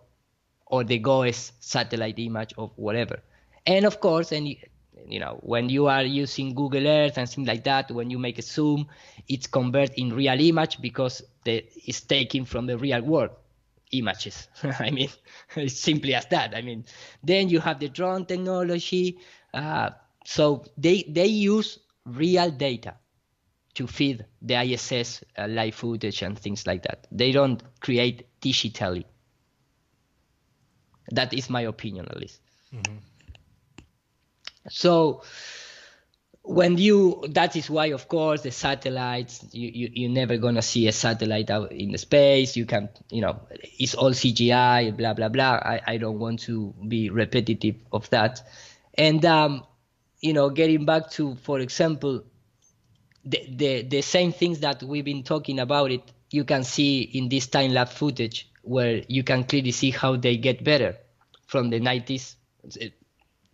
or the GOES satellite image of whatever. And of course, and you know, when you are using Google Earth and things like that, when you make a zoom, it's converted in real image because it's taken from the real world images. I mean, it's simply as that. I mean, then you have the drone technology. So they use real data to feed the ISS live footage and things like that. They don't create digitally. That is my opinion, at least. Mm-hmm. So that is why, of course, the satellites, you're never gonna see a satellite out in the space. You can, you know, it's all CGI, blah blah blah. I don't want to be repetitive of that. And you know, getting back to, for example, the same things that we've been talking about, it you can see in this time lapse footage, where you can clearly see how they get better from the 90s.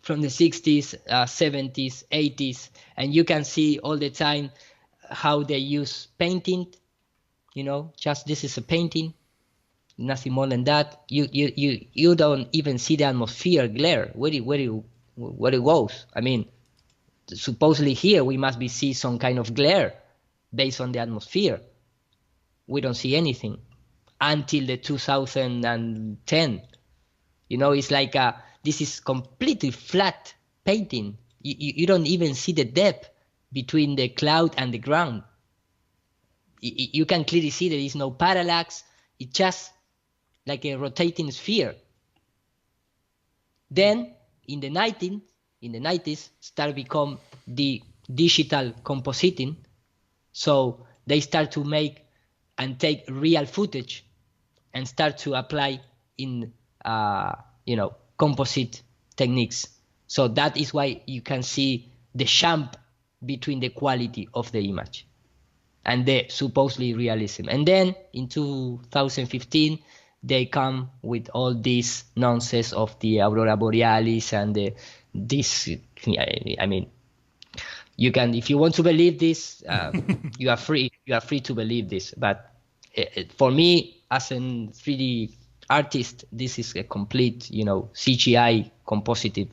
from the 60s, 70s, 80s, and you can see all the time how they use painting. Just this is a painting, nothing more than that. You don't even see the atmosphere glare where it goes. I mean, supposedly here we must be see some kind of glare based on the atmosphere. We don't see anything until the 2010. It's like this is completely flat painting. You don't even see the depth between the cloud and the ground. You can clearly see there is no parallax. It's just like a rotating sphere. Then in the 90s, start become the digital compositing. So they start to make and take real footage and start to apply in composite techniques. So that is why you can see the jump between the quality of the image and the supposedly realism. And then in 2015 they come with all this nonsense of the aurora borealis and this. I mean, you can, if you want to believe this, you are free to believe this. But for me, as a 3D artist, this is a complete, CGI compositive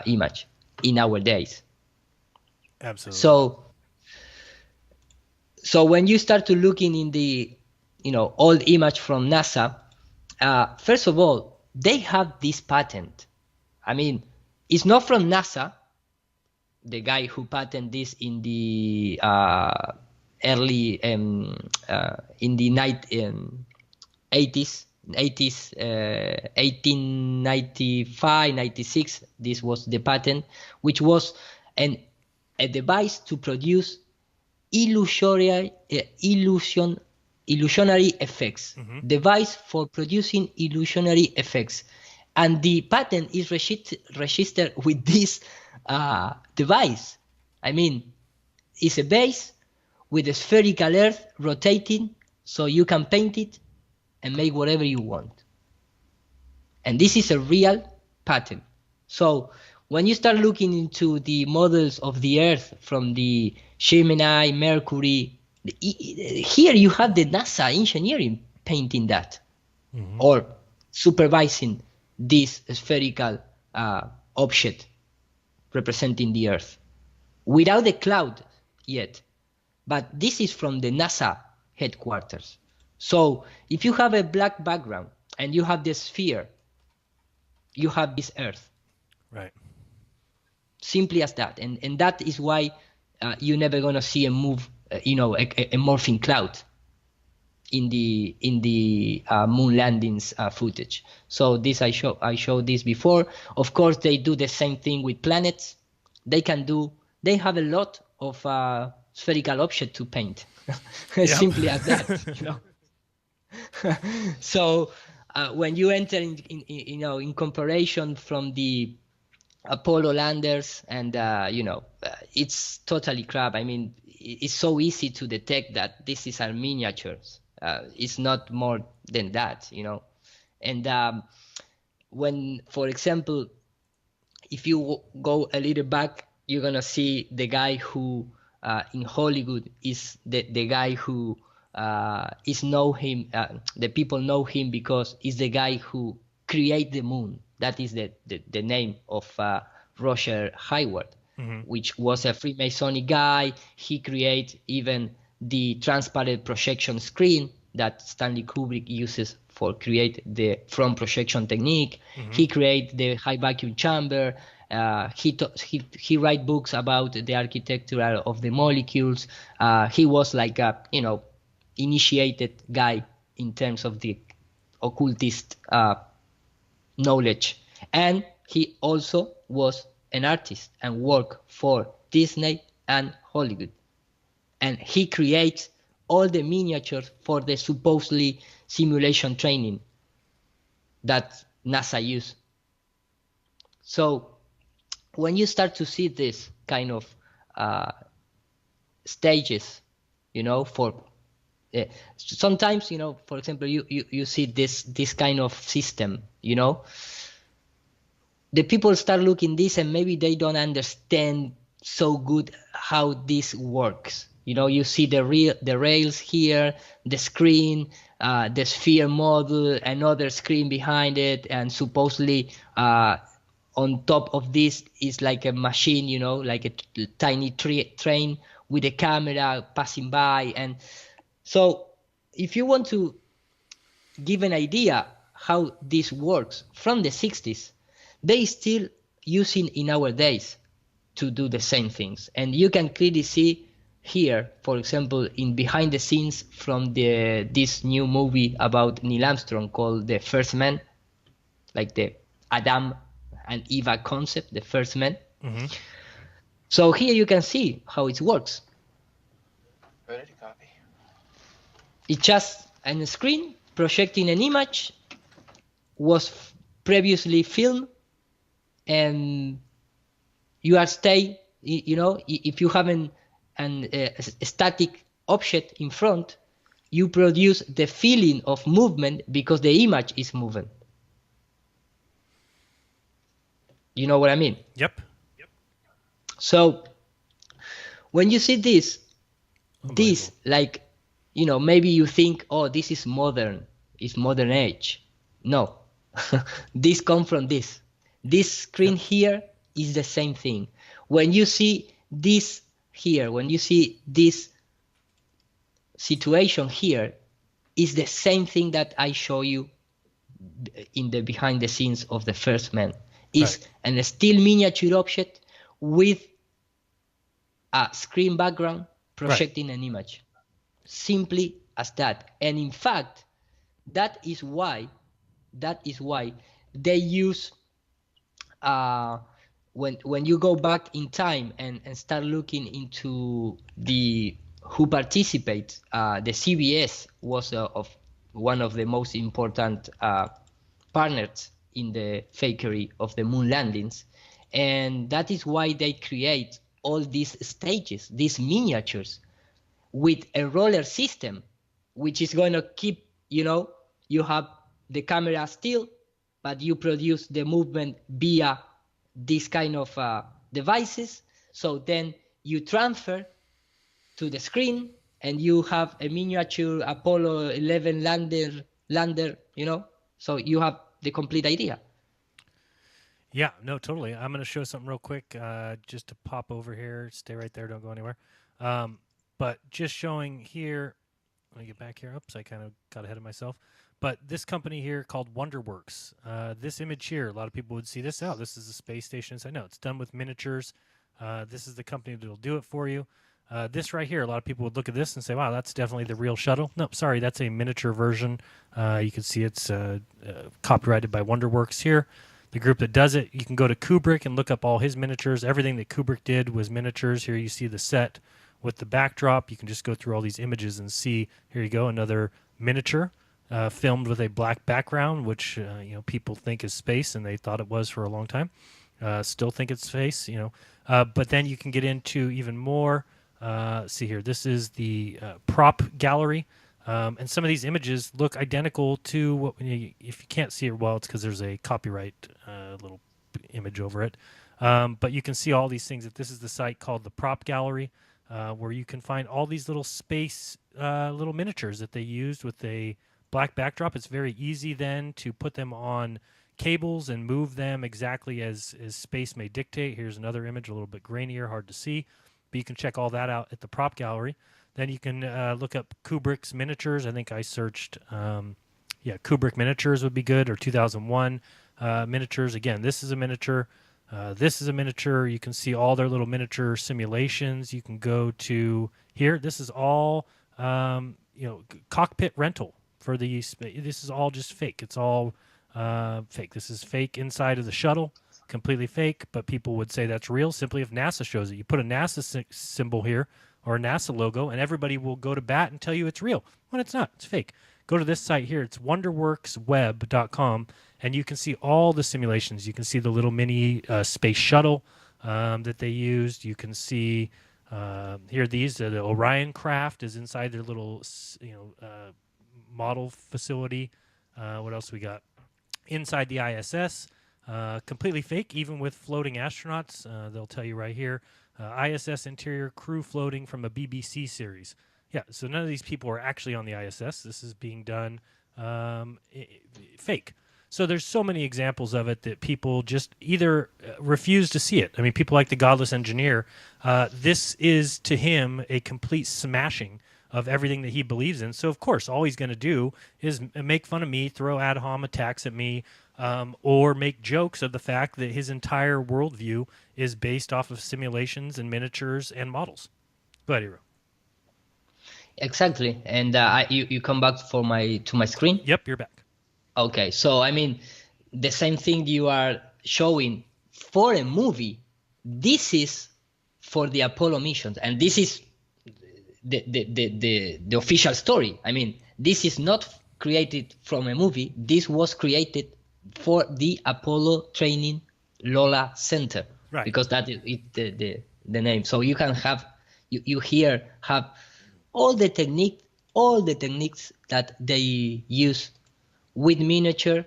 image in our days. Absolutely. So when you start to looking in the, old image from NASA, first of all, they have this patent. I mean, it's not from NASA. The guy who patented this in the early in the 80s, 1895, 96. This was the patent, which was a device to produce illusionary effects. Mm-hmm. Device for producing illusionary effects, and the patent is registered with this device. I mean, it's a base with a spherical earth rotating, so you can paint it and make whatever you want. And this is a real patent. So when you start looking into the models of the earth from the Gemini, Mercury, here you have the NASA engineering painting that, mm-hmm. or supervising this spherical object representing the earth without the cloud yet. But this is from the NASA headquarters. So if you have a black background and you have the sphere, you have this earth. Right. Simply as that. And that is why you're never going to see a morphing cloud in the moon landings footage. So this I showed this before. Of course, they do the same thing with planets. They have a lot of spherical object to paint. Simply as that, So when you enter in comparison from the Apollo landers and it's totally crap. I mean, it's so easy to detect that this is our miniatures. It's not more than that, And when, for example, if you go a little back, you're gonna see the guy who in Hollywood is the guy who the people know him because he's the guy who created the moon. That is the name of Roger Hayward, mm-hmm. which was a Freemasonic guy. He created even the transparent projection screen that Stanley Kubrick uses for create the front projection technique. Mm-hmm. He created the high vacuum chamber. He write books about the architecture of the molecules. He was like a initiated guy in terms of the occultist knowledge, and he also was an artist and worked for Disney and Hollywood, and he creates all the miniatures for the supposedly simulation training that NASA used. So when you start to see this kind of stages, for sometimes, for example, you see this kind of system, the people start looking this, and maybe they don't understand so good how this works. You know, you see the rails here, the screen, the sphere model, another screen behind it, and supposedly on top of this is like a machine, you know, like a tiny train with a camera passing by. And so if you want to give an idea how this works from the 60s, they still using in our days to do the same things. And you can clearly see here, for example, in behind the scenes from this new movie about Neil Armstrong called The First Man, like the Adam and Eva concept, the first man. Mm-hmm. So here you can see how it works. Ready to copy. It's just on a screen projecting an image, was previously filmed, and you are stay, you know, if you have a static object in front, you produce the feeling of movement because the image is moving. You know what I mean? Yep. So when you see this, like, you know, maybe you think, oh, this is modern, it's modern age. No, this comes from this. This screen here is the same thing. When you see this here, when you see this situation here, is the same thing that I show you in the behind the scenes of The First Man. Is a still miniature object with a screen background projecting an image. Simply as that. And in fact, that is why they use when you go back in time and start looking into who participates, the CBS was of one of the most important partners in the fakery of the moon landings. And that is why they create all these stages, these miniatures, with a roller system, which is going to keep, you know, you have the camera still, but you produce the movement via this kind of devices. So then you transfer to the screen and you have a miniature Apollo 11 lander, you know, so you have the complete idea. Yeah, no, totally. I'm going to show something real quick, just to pop over here. Stay right there. Don't go anywhere. But just showing here, let me get back here. Oops, I kind of got ahead of myself. But this company here called Wonderworks, this image here, a lot of people would see this. Oh, this is a space station. So I know it's done with miniatures. This is the company that will do it for you. This right here, a lot of people would look at this and say, wow, that's definitely the real shuttle. No, sorry, that's a miniature version. You can see it's copyrighted by Wonderworks here. The group that does it, you can go to Kubrick and look up all his miniatures. Everything that Kubrick did was miniatures. Here you see the set with the backdrop. You can just go through all these images and see, here you go, another miniature filmed with a black background, which you know, people think is space, and they thought it was for a long time. Still think it's space, you know. But then you can get into even more. See here, this is the prop gallery. And some of these images look identical to what, if you can't see it well, it's because there's a copyright little image over it. But you can see all these things. This is the site called the Prop Gallery, where you can find all these little space little miniatures that they used with a black backdrop. It's very easy then to put them on cables and move them exactly as space may dictate. Here's another image, a little bit grainier, hard to see. But you can check all that out at the Prop Gallery. Then you can look up Kubrick's miniatures. I think I searched, Kubrick miniatures would be good, or 2001 miniatures. Again, this is a miniature. This is a miniature. You can see all their little miniature simulations. You can go to here. This is all, cockpit rental for the. This is all just fake. It's all fake. This is fake inside of the shuttle, completely fake. But people would say that's real simply if NASA shows it. You put a NASA symbol here, or a NASA logo, and everybody will go to bat and tell you it's real when it's not. It's fake. Go to this site here. It's wonderworksweb.com, and you can see all the simulations. You can see the little mini space shuttle that they used. You can see here the Orion craft is inside their little model facility. What else we got? Inside the ISS. Completely fake, even with floating astronauts. They'll tell you right here. ISS interior crew floating from a BBC series. Yeah, so none of these people are actually on the ISS. This is being done fake. So there's so many examples of it that people just either refuse to see it. I mean, people like the Godless Engineer, this is to him a complete smashing of everything that he believes in. So, of course, all he's going to do is make fun of me, throw ad hom attacks at me, or make jokes of the fact that his entire worldview is based off of simulations and miniatures and models. Go ahead, Hiro. Exactly. And you come back to my screen? Yep, you're back. Okay, so I mean, the same thing you are showing for a movie, this is for the Apollo missions, and this is the official story. I mean, this is not created from a movie. This was created for the Apollo Training Lola Center, right? Because that is the name. So you can have you here have all the techniques that they use with miniature,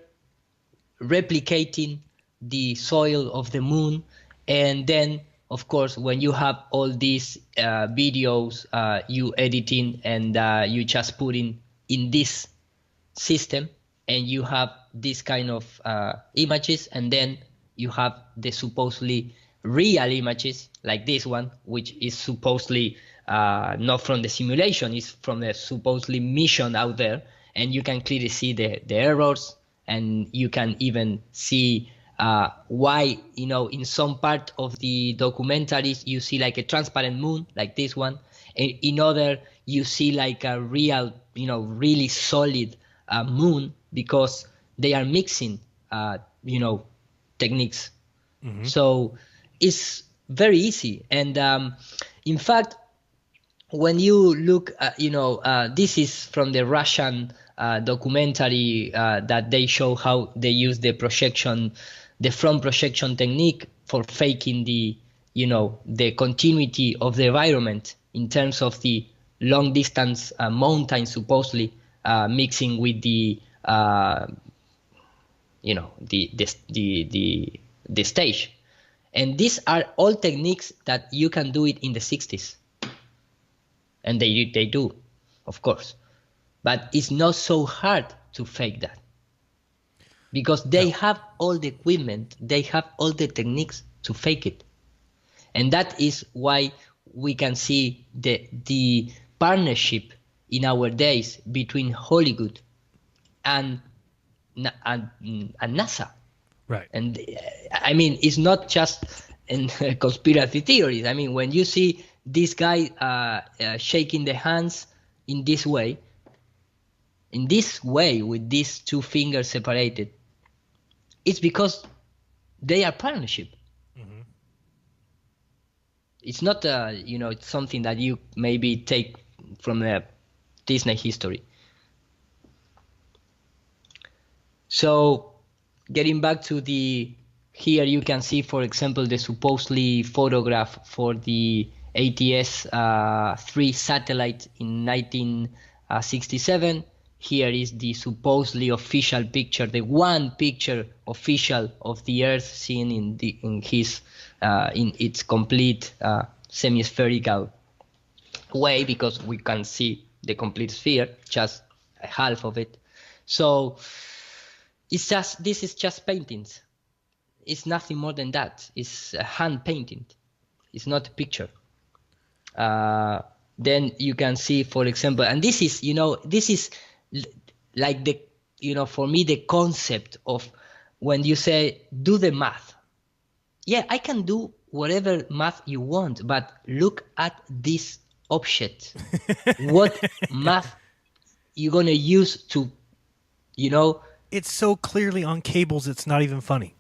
replicating the soil of the moon, and then of course when you have all these videos you editing and you just putting in this system, and you have this kind of images, and then you have the supposedly real images like this one, which is supposedly not from the simulation, it's from the supposedly mission out there. And you can clearly see the errors, and you can even see why, in some part of the documentaries, you see like a transparent moon, like this one. And in other, you see like a real, really solid moon, because they are mixing, techniques. Mm-hmm. So it's very easy. And in fact, when you look, this is from the Russian documentary that they show how they use the front projection technique for faking the continuity of the environment in terms of the long distance mountain, supposedly mixing with the stage. And these are all techniques that you can do it in the 60s. And they do, of course. But it's not so hard to fake that, because they have all the equipment, they have all the techniques to fake it. And that is why we can see the partnership in our days between Hollywood and NASA. Right. And I mean, it's not just in conspiracy theories. I mean, when you see this guy shaking the hands in this way with these two fingers separated, it's because they are partnership. Mm-hmm. It's not it's something that you maybe take from the Disney history. So getting back to here you can see, for example, the supposedly photograph for the ATS-3 satellite in 1967. Here is the supposedly official picture, the one picture official of the Earth seen in its complete semi-spherical way, because we can see the complete sphere, just half of it. So this is just paintings. It's nothing more than that. It's a hand painting. It's not a picture. Then you can see, for example, and this is like for me, the concept of when you say do the math. Yeah, I can do whatever math you want, but look at this object. What math you're gonna use to, It's so clearly on cables, it's not even funny.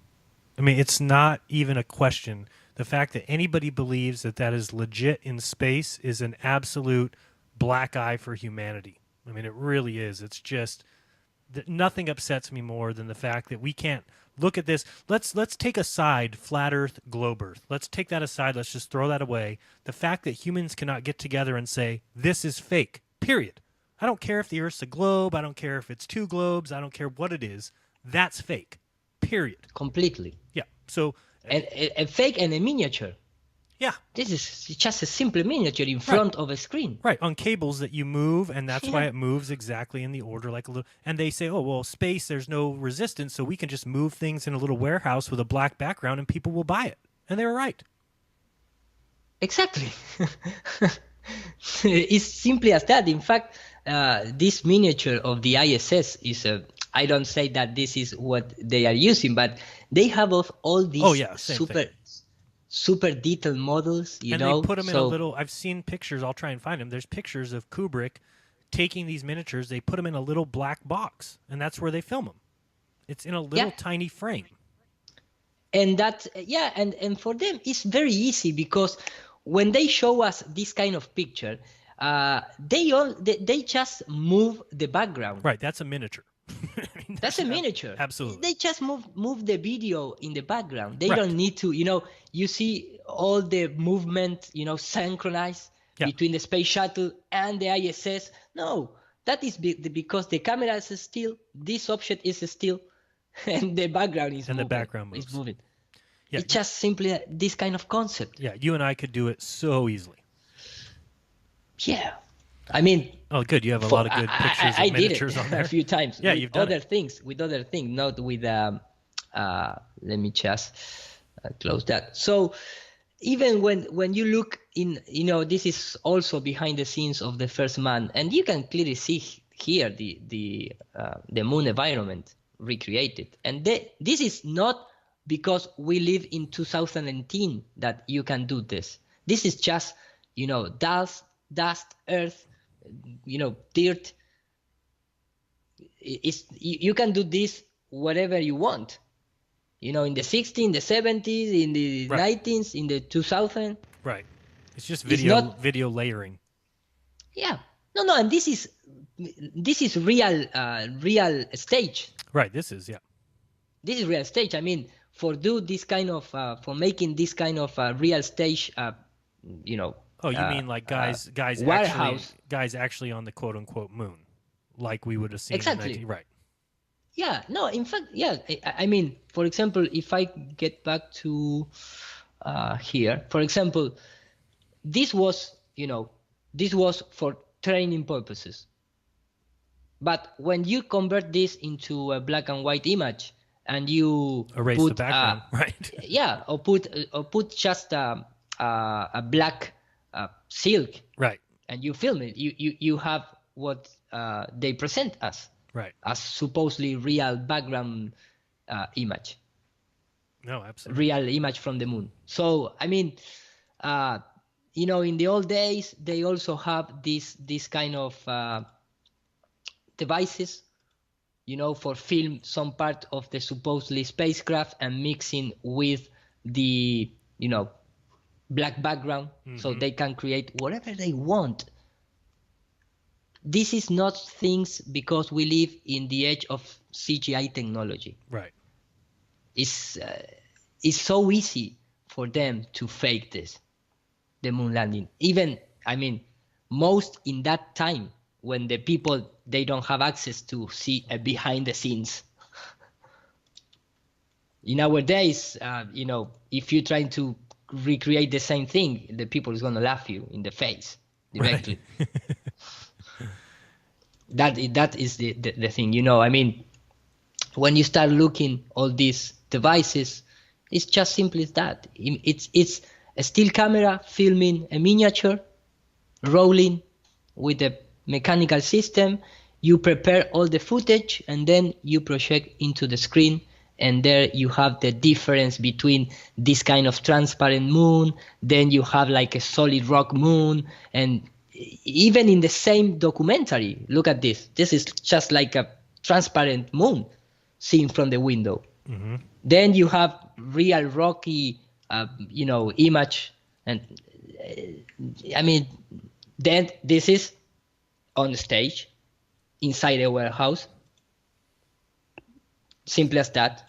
I mean, it's not even a question. The fact that anybody believes that is legit in space is an absolute black eye for humanity. I mean, it really is. It's just nothing upsets me more than the fact that we can't look at this. Let's take aside flat Earth, globe Earth. Let's take that aside. Let's just throw that away. The fact that humans cannot get together and say, this is fake, period. I don't care if the Earth's a globe. I don't care if it's two globes. I don't care what it is. That's fake. period. Completely. Yeah. So And a fake and a miniature. yeah, This is just a simple miniature in front of a screen. right, on cables that you move, and that's why Yeah. it moves exactly in the order like a little. And they say, oh well, space, there's no resistance, so we can just move things in a little warehouse with a black background, and people will buy it. And they were right. Exactly. It's simply as that. In fact, this miniature of the ISS is a. I don't say that this is what they are using, but they have all these same thing. super detailed models, and know. they put them in a little. I've seen pictures. I'll try and find them. There's pictures of Kubrick taking these miniatures. They put them in a little black box, and that's where they film them. It's in a little tiny frame. And that, and for them it's very easy, because when they show us this kind of picture, they just move the background. Right, that's a miniature. That's a miniature. Absolutely. They just move the video in the background. They don't need to, you see all the movement, synchronized between the space shuttle and the ISS. No, that is because the camera is still, this object is still, and the background is moving. And the background moves. It's moving. Yeah. It's just simply this kind of concept. Yeah, you and I could do it so easily. Yeah. I mean, oh, good. You have a lot of good pictures of miniatures did it on there. a few times. Yeah, with you've done other things, not with. Let me just close that. So, even when you look in, this is also behind the scenes of the first man, and you can clearly see here the moon environment recreated. And this is not because we live in 2019 that you can do this. This is just, dust, earth, dirt. You can do this whatever you want. In the 60s, in the 70s, in the 90s, in the 2000s. Right. It's just video layering. Yeah. No, and this is real stage. Right. This is This is real stage. I mean, for making this kind of real stage, Oh, you mean like guys actually on the quote unquote moon, like we would have seen. Exactly. Right. Yeah. No. In fact, yeah. I mean, for example, if I get back to here, for example, this was for training purposes. But when you convert this into a black and white image, and you erase the background, right? Yeah, or put just a black silk, right? And you film it. You have what they present us, right? As supposedly real background image. No, absolutely. Real image from the moon. So I mean, in the old days, they also have this kind of devices, for film some part of the supposedly spacecraft and mixing with the, black background, so they can create whatever they want. This is not things because we live in the age of CGI technology. Right. It's so easy for them to fake this, the moon landing. Even, I mean, most in that time, when the people, they don't have access to see behind the scenes. In our days, if you're trying to recreate the same thing, the people is going to laugh you in the face directly. Right. That is the thing, I mean, when you start looking all these devices, it's just simply that. It's a still camera filming a miniature, rolling with a mechanical system. You prepare all the footage and then you project into the screen, and there you have the difference between this kind of transparent moon, then you have like a solid rock moon. And even in the same documentary, look at this is just like a transparent moon seen from the window. Then you have real rocky image, and I mean, then this is on stage inside a warehouse. Simple as that.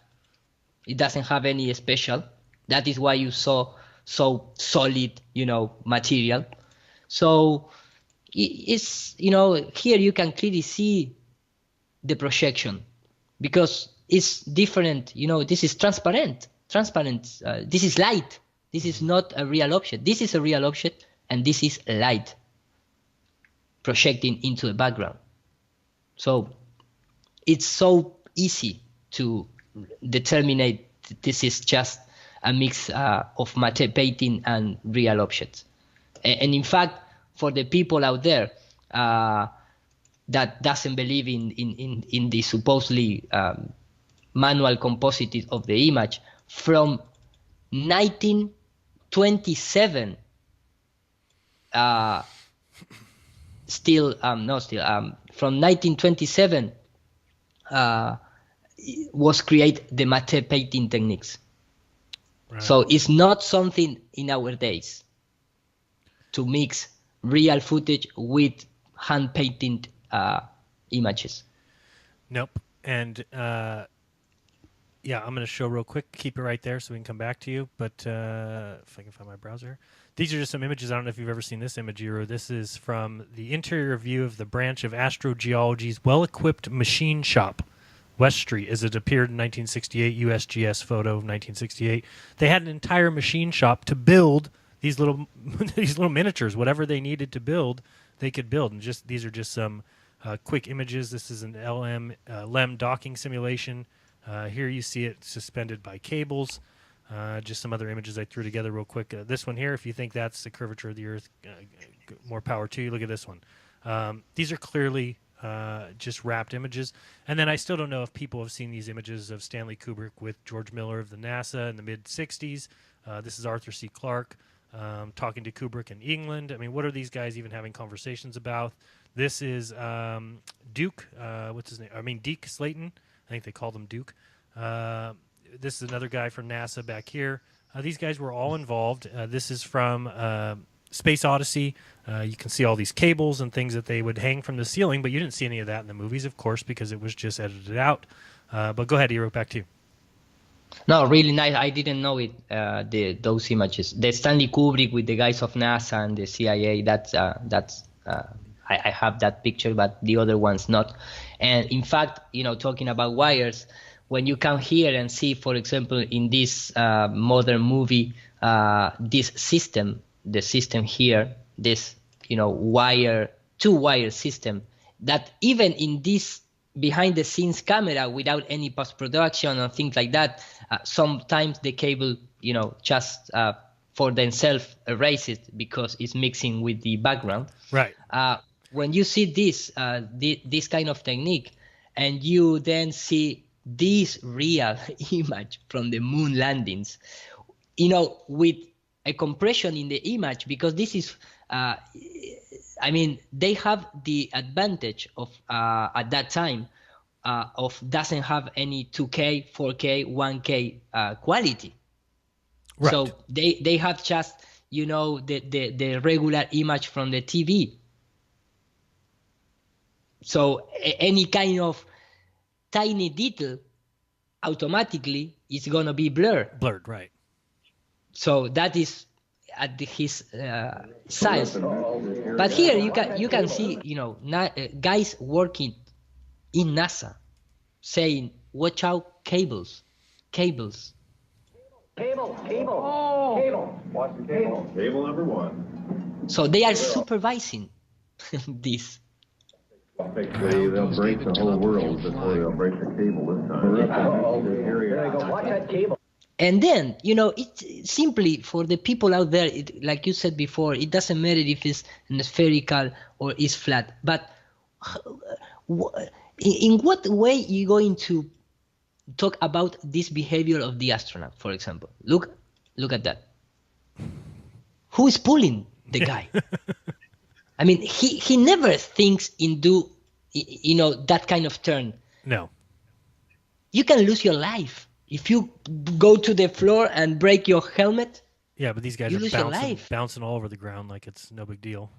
It doesn't have any special. That is why you saw so solid, material. So it's, here you can clearly see the projection, because is different. You know, this is transparent. This is light. This is not a real object. This is a real object, and this is light projecting into the background. So it's so easy to determine this is just a mix of matte painting and real objects. And in fact, for the people out there that doesn't believe in the supposedly manual composite of the image, from 1927, from 1927 was created the matte painting techniques. Right. So it's not something in our days to mix real footage with hand painted images. Nope. And yeah, I'm going to show real quick. Keep it right there so we can come back to you. But if I can find my browser. These are just some images. I don't know if you've ever seen this image, Iro. This is from the interior view of the branch of astrogeology's well-equipped machine shop, West Street, as it appeared in 1968, USGS photo of 1968. They had an entire machine shop to build these little miniatures. Whatever they needed to build, they could build. And just these are just some quick images. This is an LEM docking simulation. Here you see it suspended by cables. Just some other images I threw together real quick. This one here, if you think that's the curvature of the Earth, more power to you. Look at this one. These are clearly just wrapped images. And then I still don't know if people have seen these images of Stanley Kubrick with George Miller of the NASA in the mid-'60s. This is Arthur C. Clarke talking to Kubrick in England. I mean, what are these guys even having conversations about? This is Duke. What's his name? I mean, Deke Slayton. I think they called him Duke. This is another guy from NASA back here. These guys were all involved. This is from Space Odyssey. You can see all these cables and things that they would hang from the ceiling, but you didn't see any of that in the movies, of course, because it was just edited out. But go ahead, Iro, back to you. No, really nice. I didn't know it. Those images, the Stanley Kubrick with the guys of NASA and the CIA. I have that picture, but the other ones not. And in fact, you know, talking about wires, when you come here and see, for example, in this modern movie, this system, the system here, this, you know, two-wire system, that even in this behind-the-scenes camera, without any post-production or things like that, sometimes the cable, you know, just for themselves erase it because it's mixing with the background. Right. When you see this kind of technique, and you then see this real image from the moon landings, you know, with a compression in the image, because this is, I mean, they have the advantage of, at that time, of doesn't have any 2K, 4K, 1K quality. Right. So they have just, you know, the regular image from the TV. So any kind of tiny detail automatically is going to be blurred. Blurred, right. So that is at his size. But here you can see, you know, guys working in NASA saying, watch out, cables. Cable. Watch the cable. Cable number 1. So they are supervising this. Basically, they'll break the whole world before they'll break the cable this time. There you go. Watch that cable. And then, you know, it's simply for the people out there, like you said before, it doesn't matter if it's spherical or it's flat. But in what way are you going to talk about this behavior of the astronaut, for example? Look at that. Who is pulling the guy? I mean, he never thinks in you know, that kind of turn. No. You can lose your life if you go to the floor and break your helmet. Yeah, but these guys are bouncing all over the ground like it's no big deal.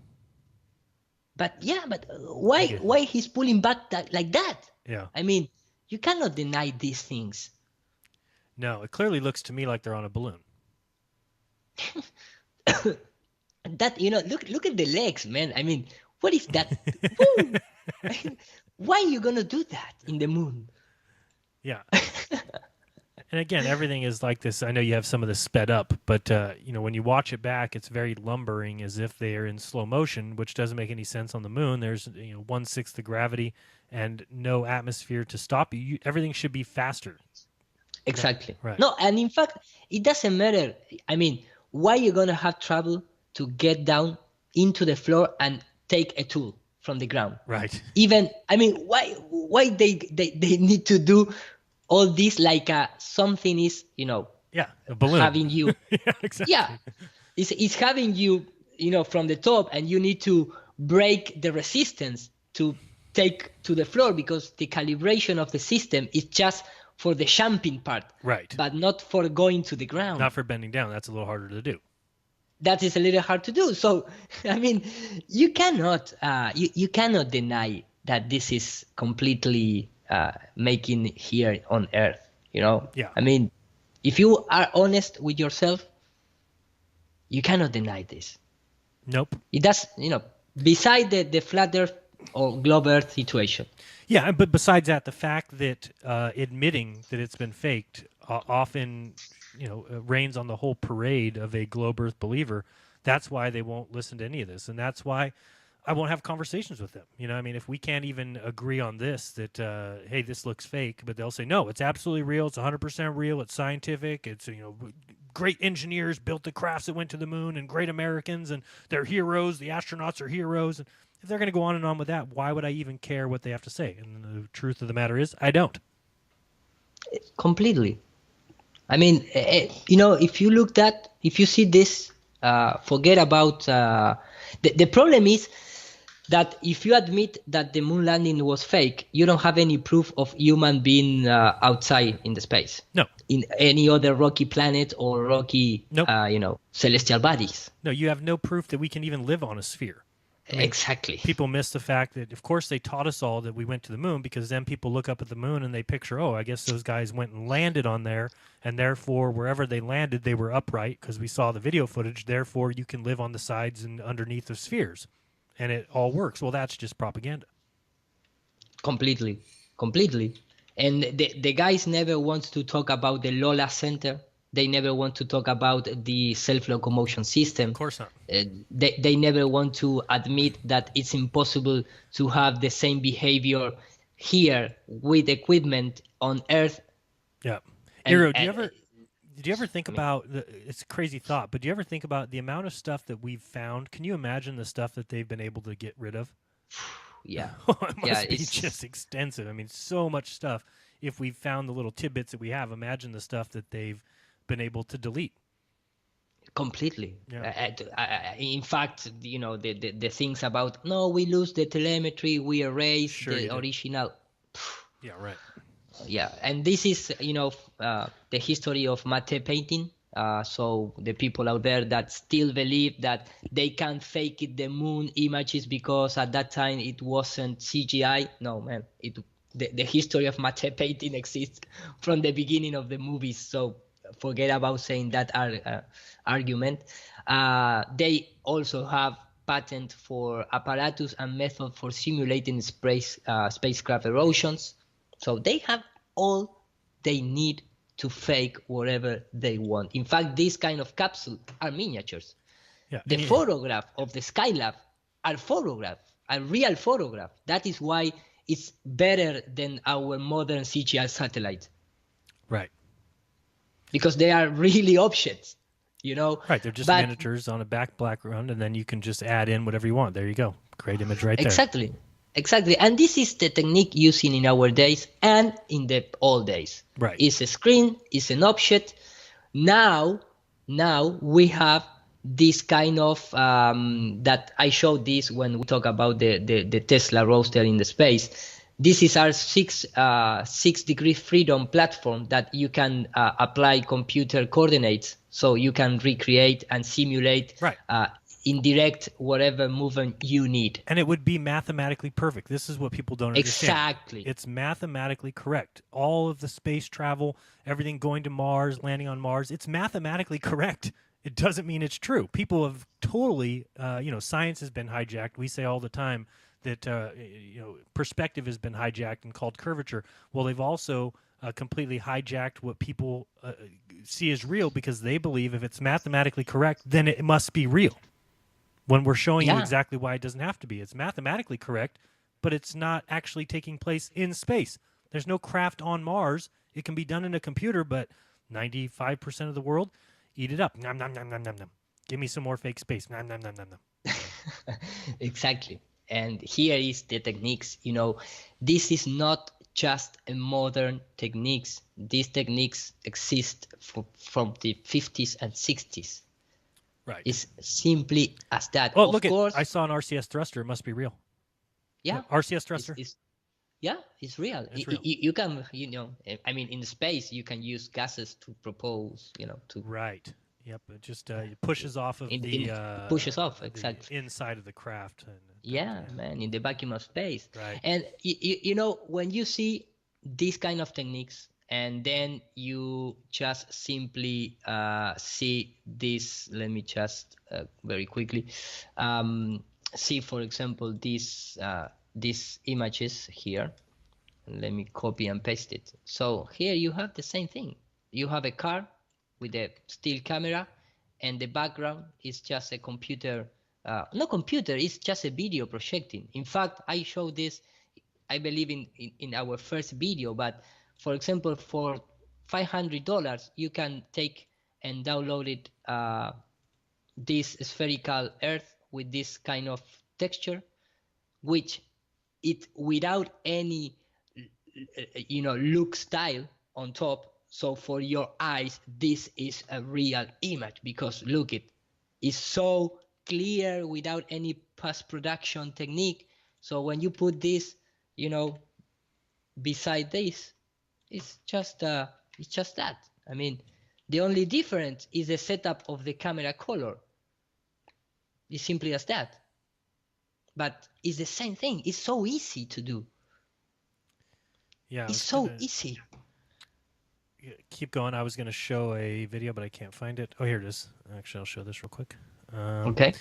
But yeah, but why he's pulling back like that? Yeah. I mean, you cannot deny these things. No, it clearly looks to me like they're on a balloon. That, you know, look at the legs, man. I mean, what is that? I mean, why are you gonna do that in the moon? Yeah. And again, everything is like this. I know you have some of this sped up, but when you watch it back, it's very lumbering, as if they are in slow motion, which doesn't make any sense on the moon. There's 1/6 the gravity and no atmosphere to stop you. Everything should be faster. Exactly. Right. No, and in fact, it doesn't matter. I mean, why you're gonna have trouble to get down into the floor and take a tool from the ground? Right. Even, I mean, why they need to do all this like something is, a balloon. having you. Yeah, exactly. Yeah, it's having you, from the top, and you need to break the resistance to take to the floor, because the calibration of the system is just for the jumping part, right? But not for going to the ground. Not for bending down. That's a little harder to do. That is a little hard to do. So, I mean, you cannot you cannot deny that this is completely making here on Earth. Yeah. I mean, if you are honest with yourself, you cannot deny this. Nope. It does, beside the flat Earth or globe Earth situation. Yeah, but besides that, the fact that admitting that it's been faked often, rains on the whole parade of a globe Earth believer. That's why they won't listen to any of this, and that's why I won't have conversations with them. I mean, if we can't even agree on this, that hey, this looks fake, but they'll say no, it's absolutely real. It's 100% real. It's scientific. It's great engineers built the crafts that went to the moon, and great Americans, and they're heroes. The astronauts are heroes. And if they're going to go on and on with that, why would I even care what they have to say? And the truth of the matter is, I don't. Completely. I mean, if you see this, forget about the problem is that if you admit that the moon landing was fake, you don't have any proof of human being outside in the space. No. In any other rocky planet or rocky, nope. Celestial bodies. No, you have no proof that we can even live on a sphere. I mean, exactly. People miss the fact that, of course, they taught us all that we went to the moon, because then people look up at the moon and they picture, oh, I guess those guys went and landed on there, and therefore wherever they landed, they were upright because we saw the video footage. Therefore, you can live on the sides and underneath of spheres, and it all works. Well, that's just propaganda. Completely. And the guys never want to talk about the Lola Center. They never want to talk about the self-locomotion system. Of course not. They never want to admit that it's impossible to have the same behavior here with equipment on Earth. Yeah. Hero, do you ever think about, it's a crazy thought, but do you ever think about the amount of stuff that we've found? Can you imagine the stuff that they've been able to get rid of? Yeah. It must be just extensive. I mean, so much stuff. If we've found the little tidbits that we have, imagine the stuff that they've been able to delete. Completely. Yeah. In fact, the things about, no, we lose the telemetry, we erase the original. Yeah, right. Yeah, and this is, the history of matte painting. So the people out there that still believe that they can't fake it, the moon images, because at that time it wasn't CGI. No, man, the history of matte painting exists from the beginning of the movies. So forget about saying that argument. They also have patent for apparatus and method for simulating spacecraft erosions. So they have all they need to fake whatever they want. In fact, these kind of capsules are miniatures. Yeah. The photograph of the Skylab are real photograph. That is why it's better than our modern CGI satellite. Right. Because they are really objects, Right, they're just miniatures on a background, and then you can just add in whatever you want. There you go. Great image right there. Exactly. And this is the technique using in our days and in the old days. Right. It's a screen, it's an object. Now we have this kind of, that I showed this when we talk about the Tesla roadster in the space. This is our 6 degree freedom platform that you can apply computer coordinates, so you can recreate and simulate indirect whatever movement you need. And it would be mathematically perfect. This is what people don't understand. Exactly. It's mathematically correct. All of the space travel, everything going to Mars, landing on Mars, it's mathematically correct. It doesn't mean it's true. People have totally, science has been hijacked. We say all the time that perspective has been hijacked and called curvature. Well, they've also completely hijacked what people see as real because they believe if it's mathematically correct, then it must be real. When we're showing you exactly why it doesn't have to be. It's mathematically correct, but it's not actually taking place in space. There's no craft on Mars. It can be done in a computer, but 95% of the world eat it up. Nom, nom, nom, nom, nom, nom. Give me some more fake space. Nom, nom, nom, nom, nom. Exactly. And here is the techniques. You know, this is not just a modern techniques. These techniques exist from the 50s and 60s. Right. It's simply as that. Oh, of look course, I saw an RCS thruster. It must be real. Yeah. RCS thruster. Yeah, it's real. It's real. You can, you know, I mean, in space, you can use gases to propose, you know, to. Right. Yep. It just it pushes off of pushes off, exactly. Inside of the craft. And, yeah, man, in the vacuum of space. Right. And, you know, when you see these kind of techniques, and then you just simply see this, let me just very quickly see, for example, these images here. Let me copy and paste it. So here you have the same thing. You have a car with a still camera, and the background is just a computer. No computer, it's just a video projecting. In fact, I showed this, I believe, in our first video, but for example, for $500, you can take and download it, this spherical Earth with this kind of texture, which it without any, you know, look style on top. So for your eyes, this is a real image because look, it is so clear without any post-production technique. So when you put this, you know, beside this, it's just that. I mean, the only difference is the setup of the camera color. It's simply as that. But it's the same thing. It's so easy to do. Yeah, it's so easy. Keep going. I was going to show a video, but I can't find it. Oh, here it is. Actually, I'll show this real quick. Okay.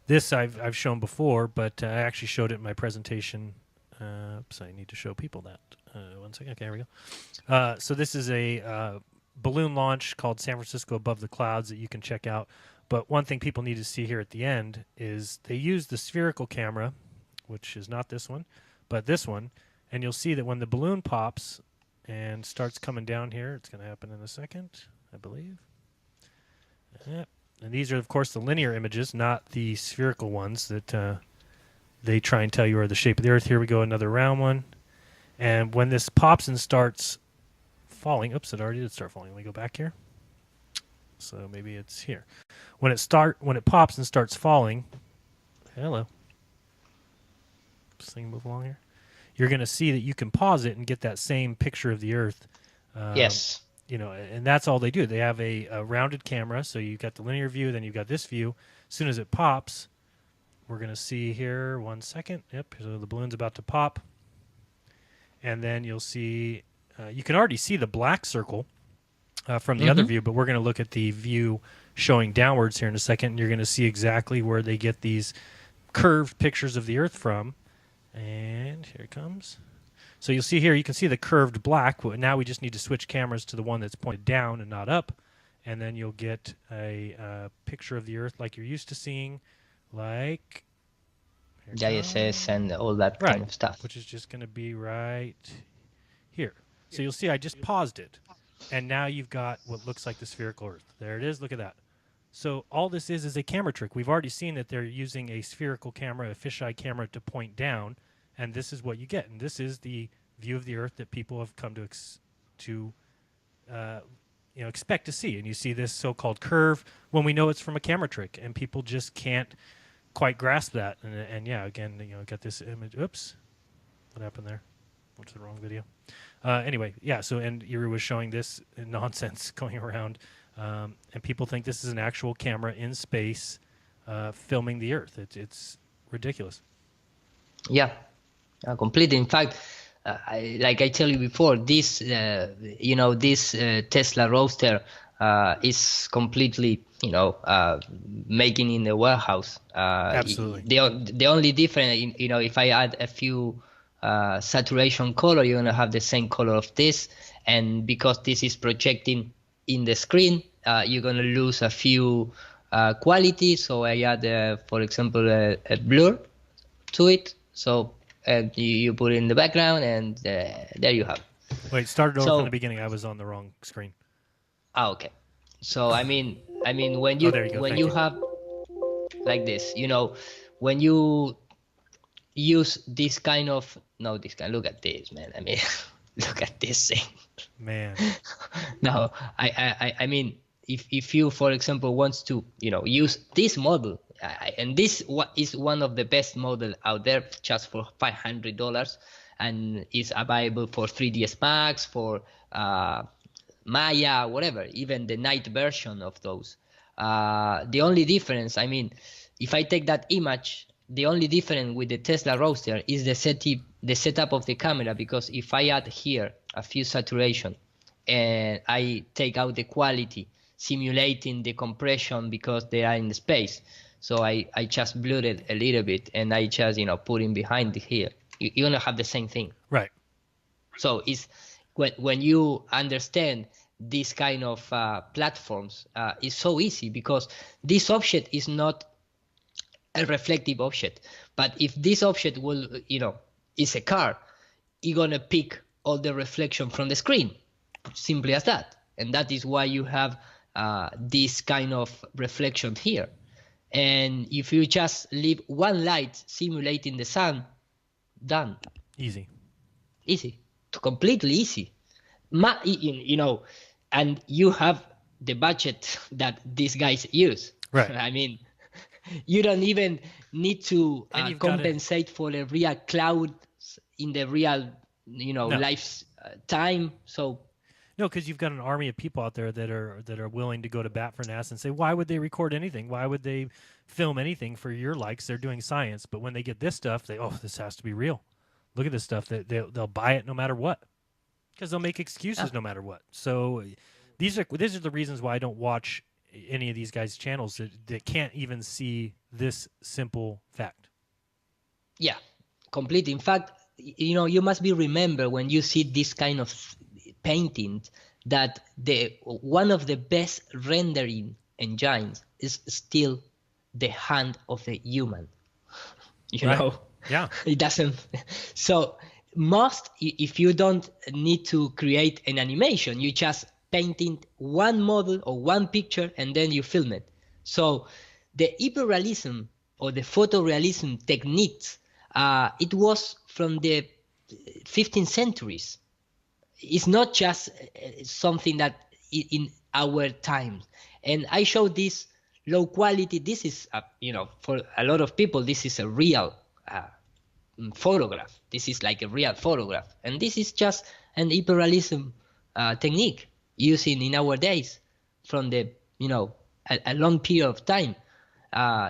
This I've shown before, but I actually showed it in my presentation. Oops, I need to show people that. 1 second. Okay, here we go. So this is a balloon launch called San Francisco Above the Clouds that you can check out. But one thing people need to see here at the end is they use the spherical camera, which is not this one, but this one. And you'll see that when the balloon pops and starts coming down here, it's going to happen in a second, I believe. Yep. And these are, of course, the linear images, not the spherical ones that they try and tell you are the shape of the Earth. Here we go, another round one. And when this pops and starts falling, oops, it already did start falling. Let me go back here. So maybe it's here. When it pops and starts falling, hello. This thing move along here. You're going to see that you can pause it and get that same picture of the Earth. Yes. You know, and that's all they do. They have a rounded camera, so you've got the linear view, then you've got this view. As soon as it pops, we're going to see here, 1 second. Yep, so the balloon's about to pop. And then you'll see, you can already see the black circle from the other view, but we're going to look at the view showing downwards here in a second, and you're going to see exactly where they get these curved pictures of the Earth from. And here it comes. So you'll see here, you can see the curved black. Now we just need to switch cameras to the one that's pointed down and not up. And then you'll get a picture of the Earth like you're used to seeing, like the ISS and all that kind of stuff. Which is just going to be right here. So you'll see I just paused it. And now you've got what looks like the spherical Earth. There it is. Look at that. So all this is a camera trick. We've already seen that they're using a spherical camera, a fisheye camera, to point down, and this is what you get. And this is the view of the Earth that people have come to expect to see. And you see this so-called curve when we know it's from a camera trick, and people just can't quite grasp that. And yeah, again, got this image. Oops, what happened there? What's the wrong video? Anyway, yeah. So and Iru was showing this nonsense going around. And people think this is an actual camera in space filming the Earth. It's ridiculous. Yeah, completely. In fact, like I tell you before, this this Tesla Roadster is completely making in the warehouse. Absolutely. The only difference, if I add a few saturation color, you're gonna have the same color of this, and because this is projecting in the screen, you're gonna lose a few quality. So I add, for example, a blur to it. So and you put it in the background, and there you have. Wait, start it over from the beginning. I was on the wrong screen. Ah, okay. So I mean, when you have like this, when you use this kind of look at this, man. I mean, look at this thing, man. No, I mean, if you, for example, wants to use this model, and this is one of the best model out there, just for $500, and is available for 3ds Max, for Maya, whatever, even the night version of those. The only difference, I mean, if I take that image, the only difference with the Tesla Roadster is the setup of the camera, because if I add here a few saturation and I take out the quality, simulating the compression because they are in space, so I just blurred it a little bit, and I just put in behind here, you're gonna have the same thing, right? So it's when you understand this kind of platforms, it's so easy, because this object is not a reflective object, but if this object will is a car, you're gonna pick all the reflection from the screen, simply as that. And that is why you have this kind of reflection here. And if you just leave one light simulating the sun, done. Easy, completely easy. And you have the budget that these guys use, right? I mean, you don't even need to compensate for the real cloud in the real lifetime. So no, because you've got an army of people out there that are willing to go to bat for NASA and say, why would they record anything? Why would they film anything for your likes? They're doing science. But when they get this stuff, this has to be real. Look at this stuff. They'll buy it no matter what, because they'll make excuses no matter what. So these are the reasons why I don't watch any of these guys' channels that can't even see this simple fact. Yeah, completely. In fact, you must be remember when you see this kind of painting that one of the best rendering engines is still the hand of the human. You know? Yeah. It doesn't. So if you don't need to create an animation, you just painting one model or one picture and then you film it. So the hyperrealism or the photorealism techniques, it was from the 15th centuries. It's not just something that in our times. And I show this low quality. This is, for a lot of people, this is a real photograph. This is like a real photograph. And this is just an hyperrealism technique using in our days from the, a long period of time.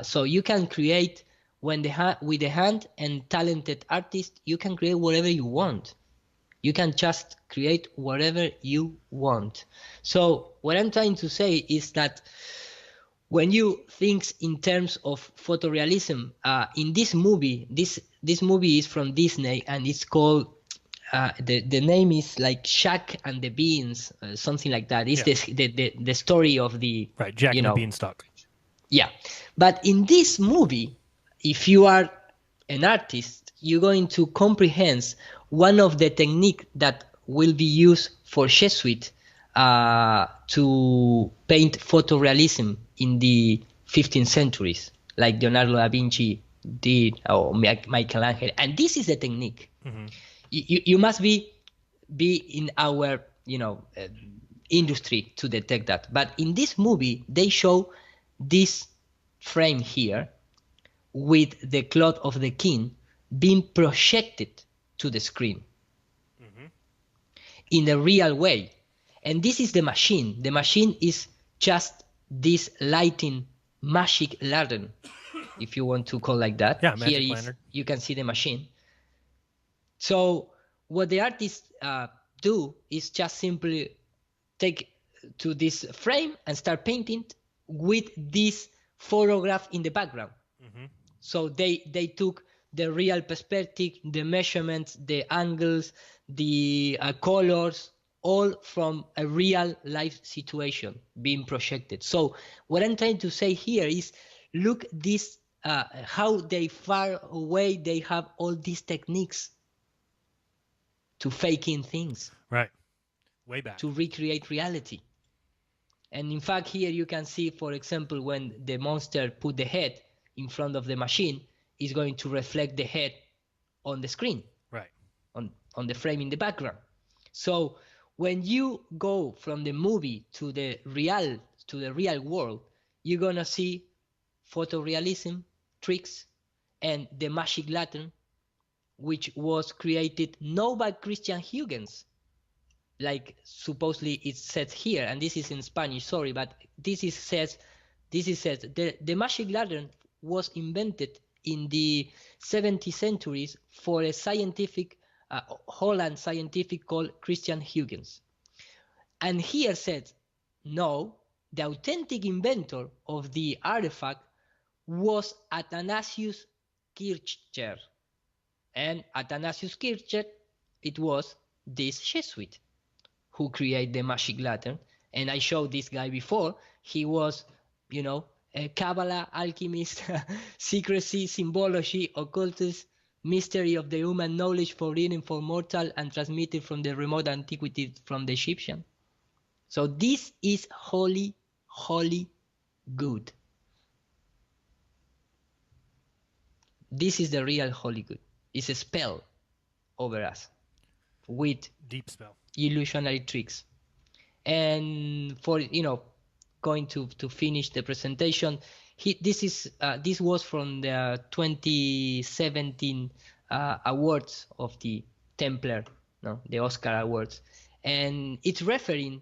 So you can create with the hand and talented artist, you can create whatever you want. You can just create whatever you want. So what I'm trying to say is that when you think in terms of photorealism, in this movie, this movie is from Disney and it's called, the name is like Jack and the Beans, something like that. It's the story of the... Right, Jack and the Beanstalk. Yeah. But in this movie, if you are an artist, you're going to comprehend one of the techniques that will be used for Jesuit to paint photorealism in the 15th centuries, like Leonardo da Vinci did, or Michelangelo. And this is the technique. Mm-hmm. You must be in our industry to detect that. But in this movie, they show this frame here with the cloth of the king being projected to the screen in a real way. And this is the machine. The machine is just this lighting magic lantern, if you want to call like that. Yeah, here magic lantern. You can see the machine. So what the artists do is just simply take to this frame and start painting with this photograph in the background. Mm-hmm. So they took the real perspective, the measurements, the angles, the colors, all from a real life situation being projected. So what I'm trying to say here is, look this, how they far away they have all these techniques to faking things. Right. Way back. To recreate reality. And in fact, here you can see, for example, when the monster put the head in front of the machine, is going to reflect the head on the screen. Right. On the frame in the background. So when you go from the movie to the real world, you're gonna see photorealism tricks and the magic lantern, which was created not by Christian Huygens, like supposedly it says here, and this is in Spanish, sorry, but this is says the magic lantern was invented in the 17th centuries for a scientific Holland scientific called Christian Huygens. And here said, no, the authentic inventor of the artifact was Athanasius Kircher. And Athanasius Kircher, it was this Jesuit who created the magic lantern. And I showed this guy before. He was, a Kabbalah, alchemist, secrecy, symbology, occultist, mystery of the human knowledge forbidden for mortal and transmitted from the remote antiquity from the Egyptian. So this is holy, holy good. This is the real holy good. It's a spell over us with deep spell, illusionary tricks. And for going to finish the presentation, this was from the 2017 awards of the Templar, the Oscar awards, and it's referring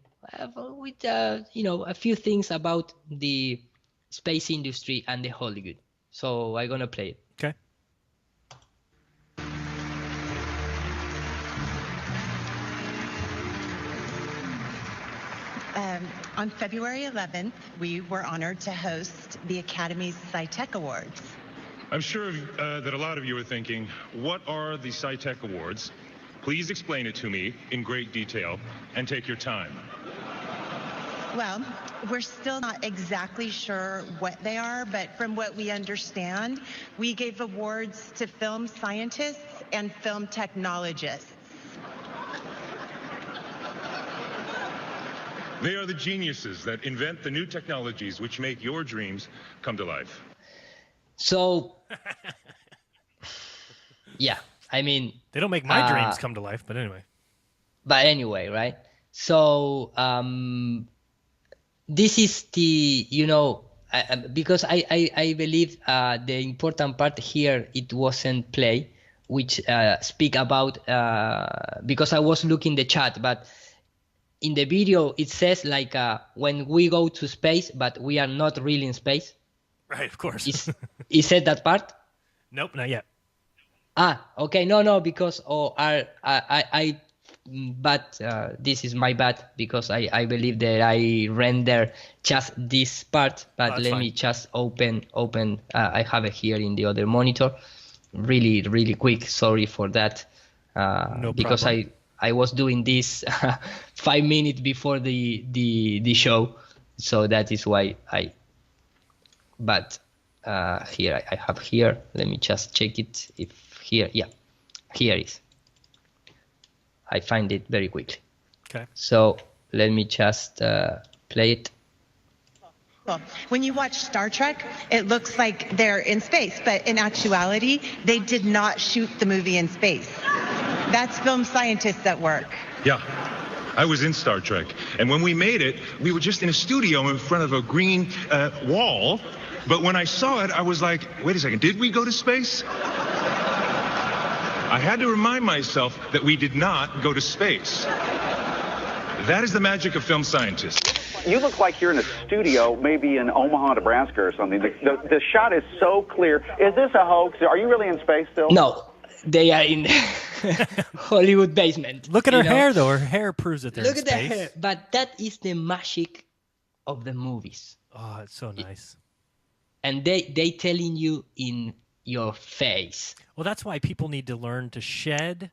with a few things about the space industry and the holy good. So I'm gonna play it. Okay. On February 11th, we were honored to host the Academy's SciTech Awards. I'm sure that a lot of you are thinking, what are the SciTech Awards? Please explain it to me in great detail and take your time. Well, we're still not exactly sure what they are, but from what we understand, we gave awards to film scientists and film technologists. They are the geniuses that invent the new technologies which make your dreams come to life. So, yeah, I mean... They don't make my dreams come to life, but anyway. But anyway, right? So, this is the, because I believe the important part here, it wasn't play, which speak about, because I was looking the chat, but in the video, it says like when we go to space, but we are not really in space. Right, of course. Is said that part? Nope, not yet. Okay, no, because this is my bad, because I believe that I render just this part, but let me just open. I have it here in the other monitor, really quick. Sorry for that, no because problem. I was doing this 5 minutes before the show, so that is why But here I have here. Let me just check it. If here, yeah, here is. I find it very quickly. Okay. So let me just play it. Well, when you watch Star Trek, it looks like they're in space, but in actuality, they did not shoot the movie in space. That's film scientists at work. Yeah, I was in Star Trek, and when we made it, we were just in a studio in front of a green wall, but when I saw it, I was like, wait a second, did we go to space? I had to remind myself that we did not go to space. That is the magic of film scientists. You look like you're in a studio, maybe in Omaha, Nebraska or something. The shot is so clear. Is this a hoax? Are you really in space still? No, they are in Hollywood basement. Look at her hair, though. Her hair proves that they're in space. Look at the hair. But that is the magic of the movies. Oh, it's so nice. And they telling you in your face. Well, that's why people need to learn to shed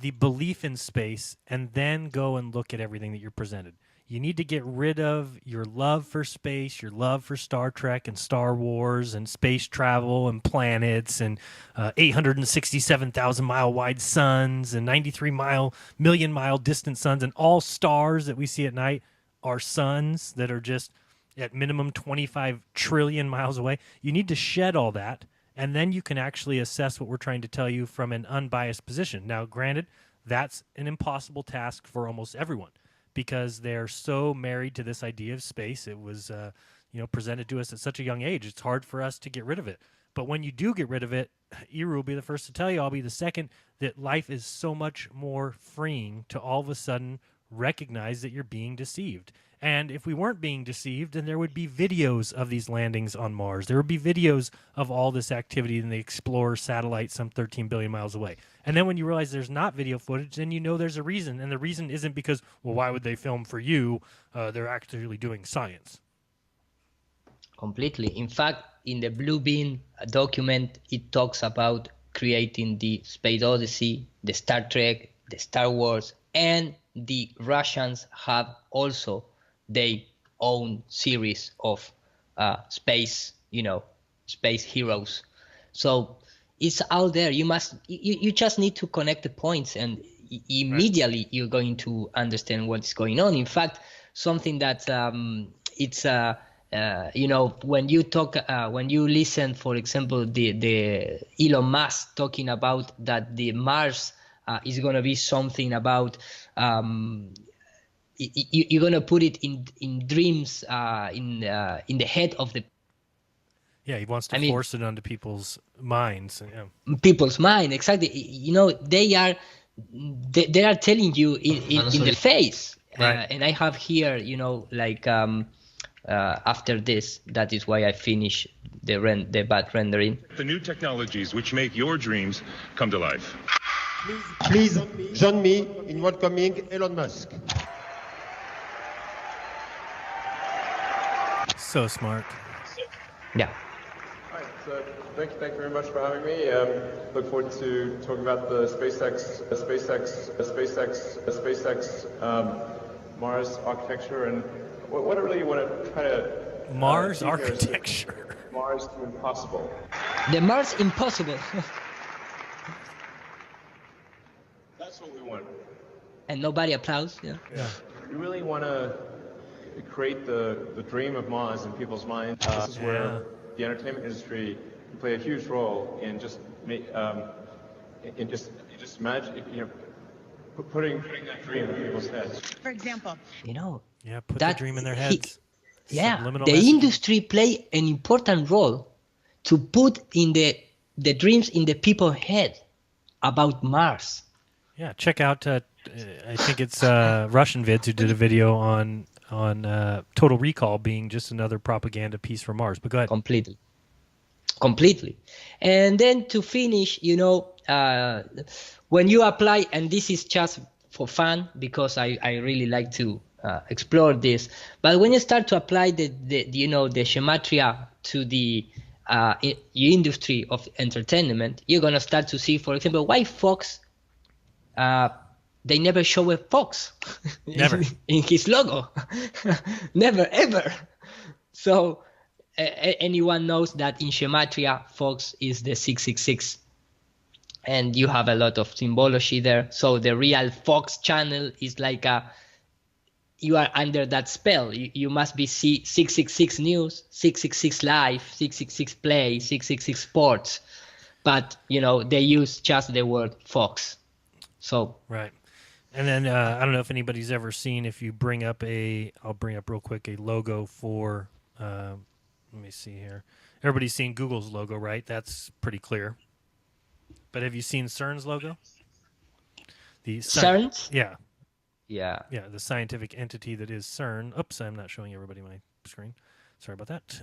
the belief in space and then go and look at everything that you're presented. You need to get rid of your love for space, your love for Star Trek and Star Wars and space travel and planets and 867,000-mile wide suns and 93-million-mile distant suns, and all stars that we see at night are suns that are just at minimum 25 trillion miles away. You need to shed all that, and then you can actually assess what we're trying to tell you from an unbiased position. Now, granted, that's an impossible task for almost everyone, because they're so married to this idea of space. It was presented to us at such a young age. It's hard for us to get rid of it. But when you do get rid of it, Ďʻru will be the first to tell you, I'll be the second, that life is so much more freeing to all of a sudden recognize that you're being deceived. And if we weren't being deceived, then there would be videos of these landings on Mars. There would be videos of all this activity in the Explorer satellite some 13 billion miles away. And then when you realize there's not video footage, then you know there's a reason. And the reason isn't because, well, why would they film for you? They're actually doing science. Completely. In fact, in the Blue Bean document, it talks about creating the Space Odyssey, the Star Trek, the Star Wars, and the Russians have also their own series of space heroes. So it's out there. You just need to connect the points, and immediately you're going to understand what's going on. In fact, something that when you listen, for example, the Elon Musk talking about that the Mars is going to be something about you're going to put it in dreams in the head of the. Yeah, he wants to force it onto people's minds. Yeah. People's mind, exactly. They are telling you in the face. Right. And I have here, after this, that is why I finish the bad rendering. The new technologies which make your dreams come to life. Please join me in welcoming Elon Musk. So smart. Yeah. Hi, so thank you very much for having me. Look forward to talking about the SpaceX Mars architecture and what I really want to try to Mars architecture. Mars Impossible. The Mars Impossible. That's what we want. And nobody applauds. Yeah. We really want to create the dream of Mars in people's minds. This is where the entertainment industry can play a huge role in just imagine, putting that dream in people's heads. For example, put the dream in their heads. The industry play an important role to put in the dreams in the people's head about Mars. Yeah, check out. I think it's Russian vids who did a video on Total Recall being just another propaganda piece for Mars. But go ahead. Completely. And then to finish, when you apply, and this is just for fun because I really like to explore this, but when you start to apply the gematria to the industry of entertainment, you're gonna start to see, for example, why Fox. They never show a fox never in his logo. Never, ever. So anyone knows that in gematria, Fox is the 666. And you have a lot of symbology there. So the real Fox channel is like you are under that spell. You must be 666 News, 666 Live, 666 Play, 666 Sports. But, they use just the word Fox. So right. And then I don't know if anybody's ever seen, if you bring up I'll bring up real quick a logo for, let me see here. Everybody's seen Google's logo, right? That's pretty clear. But have you seen CERN's logo? CERN's? Yeah. Yeah. Yeah, the scientific entity that is CERN. Oops, I'm not showing everybody my screen. Sorry about that.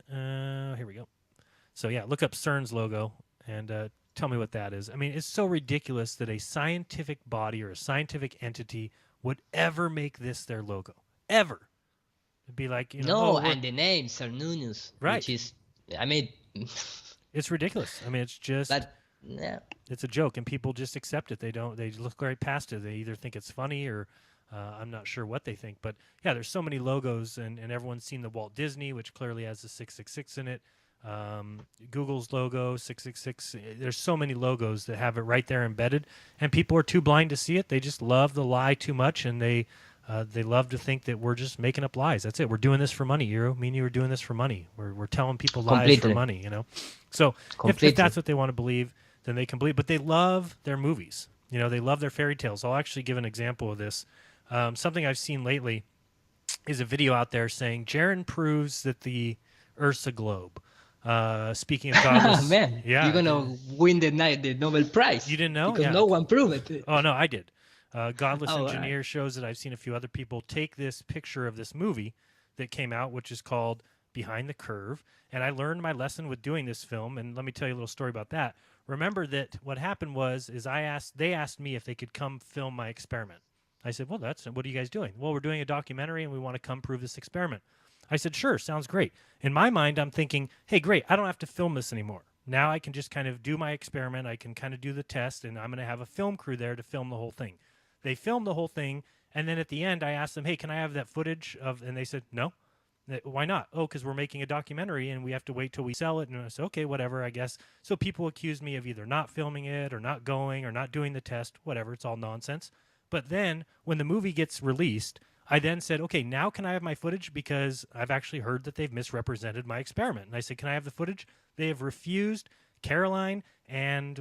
Here we go. So yeah, look up CERN's logo and tell me what that is. I mean, it's so ridiculous that a scientific body or a scientific entity would ever make this their logo. Ever. It'd be like, and the name, Cernunnos. Right. Which is, it's ridiculous. I mean, it's just Yeah. It's a joke, and people just accept it. They look right past it. They either think it's funny or I'm not sure what they think. But yeah, there's so many logos, and everyone's seen the Walt Disney, which clearly has the 666 in it. Google's logo, 666. There's so many logos that have it right there embedded, and people are too blind to see it. They just love the lie too much, and they love to think that we're just making up lies. That's it. We're doing this for money, Euro. Me and you are doing this for money. We're telling people lies for money, you know. So if that's what they want to believe, then they can believe. But they love their movies. You know, they love their fairy tales. I'll actually give an example of this. Something I've seen lately is a video out there saying Jaron proves that the Earth's a globe. Speaking of godless, man, yeah, you're gonna win the Nobel Prize. You didn't know? Because no one proved it. Oh no, I did. Godless Engineer shows that I've seen a few other people take this picture of this movie that came out, which is called Behind the Curve, and I learned my lesson with doing this film. And let me tell you a little story about that. Remember that what happened was they asked me if they could come film my experiment. I said, well, what are you guys doing? Well, we're doing a documentary and we want to come prove this experiment. I said, sure, sounds great. In my mind, I'm thinking, hey, great, I don't have to film this anymore. Now I can just kind of do my experiment. I can kind of do the test, and I'm going to have a film crew there to film the whole thing. They filmed the whole thing, and then at the end, I asked them, hey, can I have that footage and they said, no. Why not? Oh, because we're making a documentary, and we have to wait till we sell it. And I said, okay, whatever, I guess. So people accused me of either not filming it or not going or not doing the test, whatever. It's all nonsense. But then when the movie gets released, I then said, okay, now can I have my footage? Because I've actually heard that they've misrepresented my experiment. And I said, can I have the footage? They have refused. Caroline and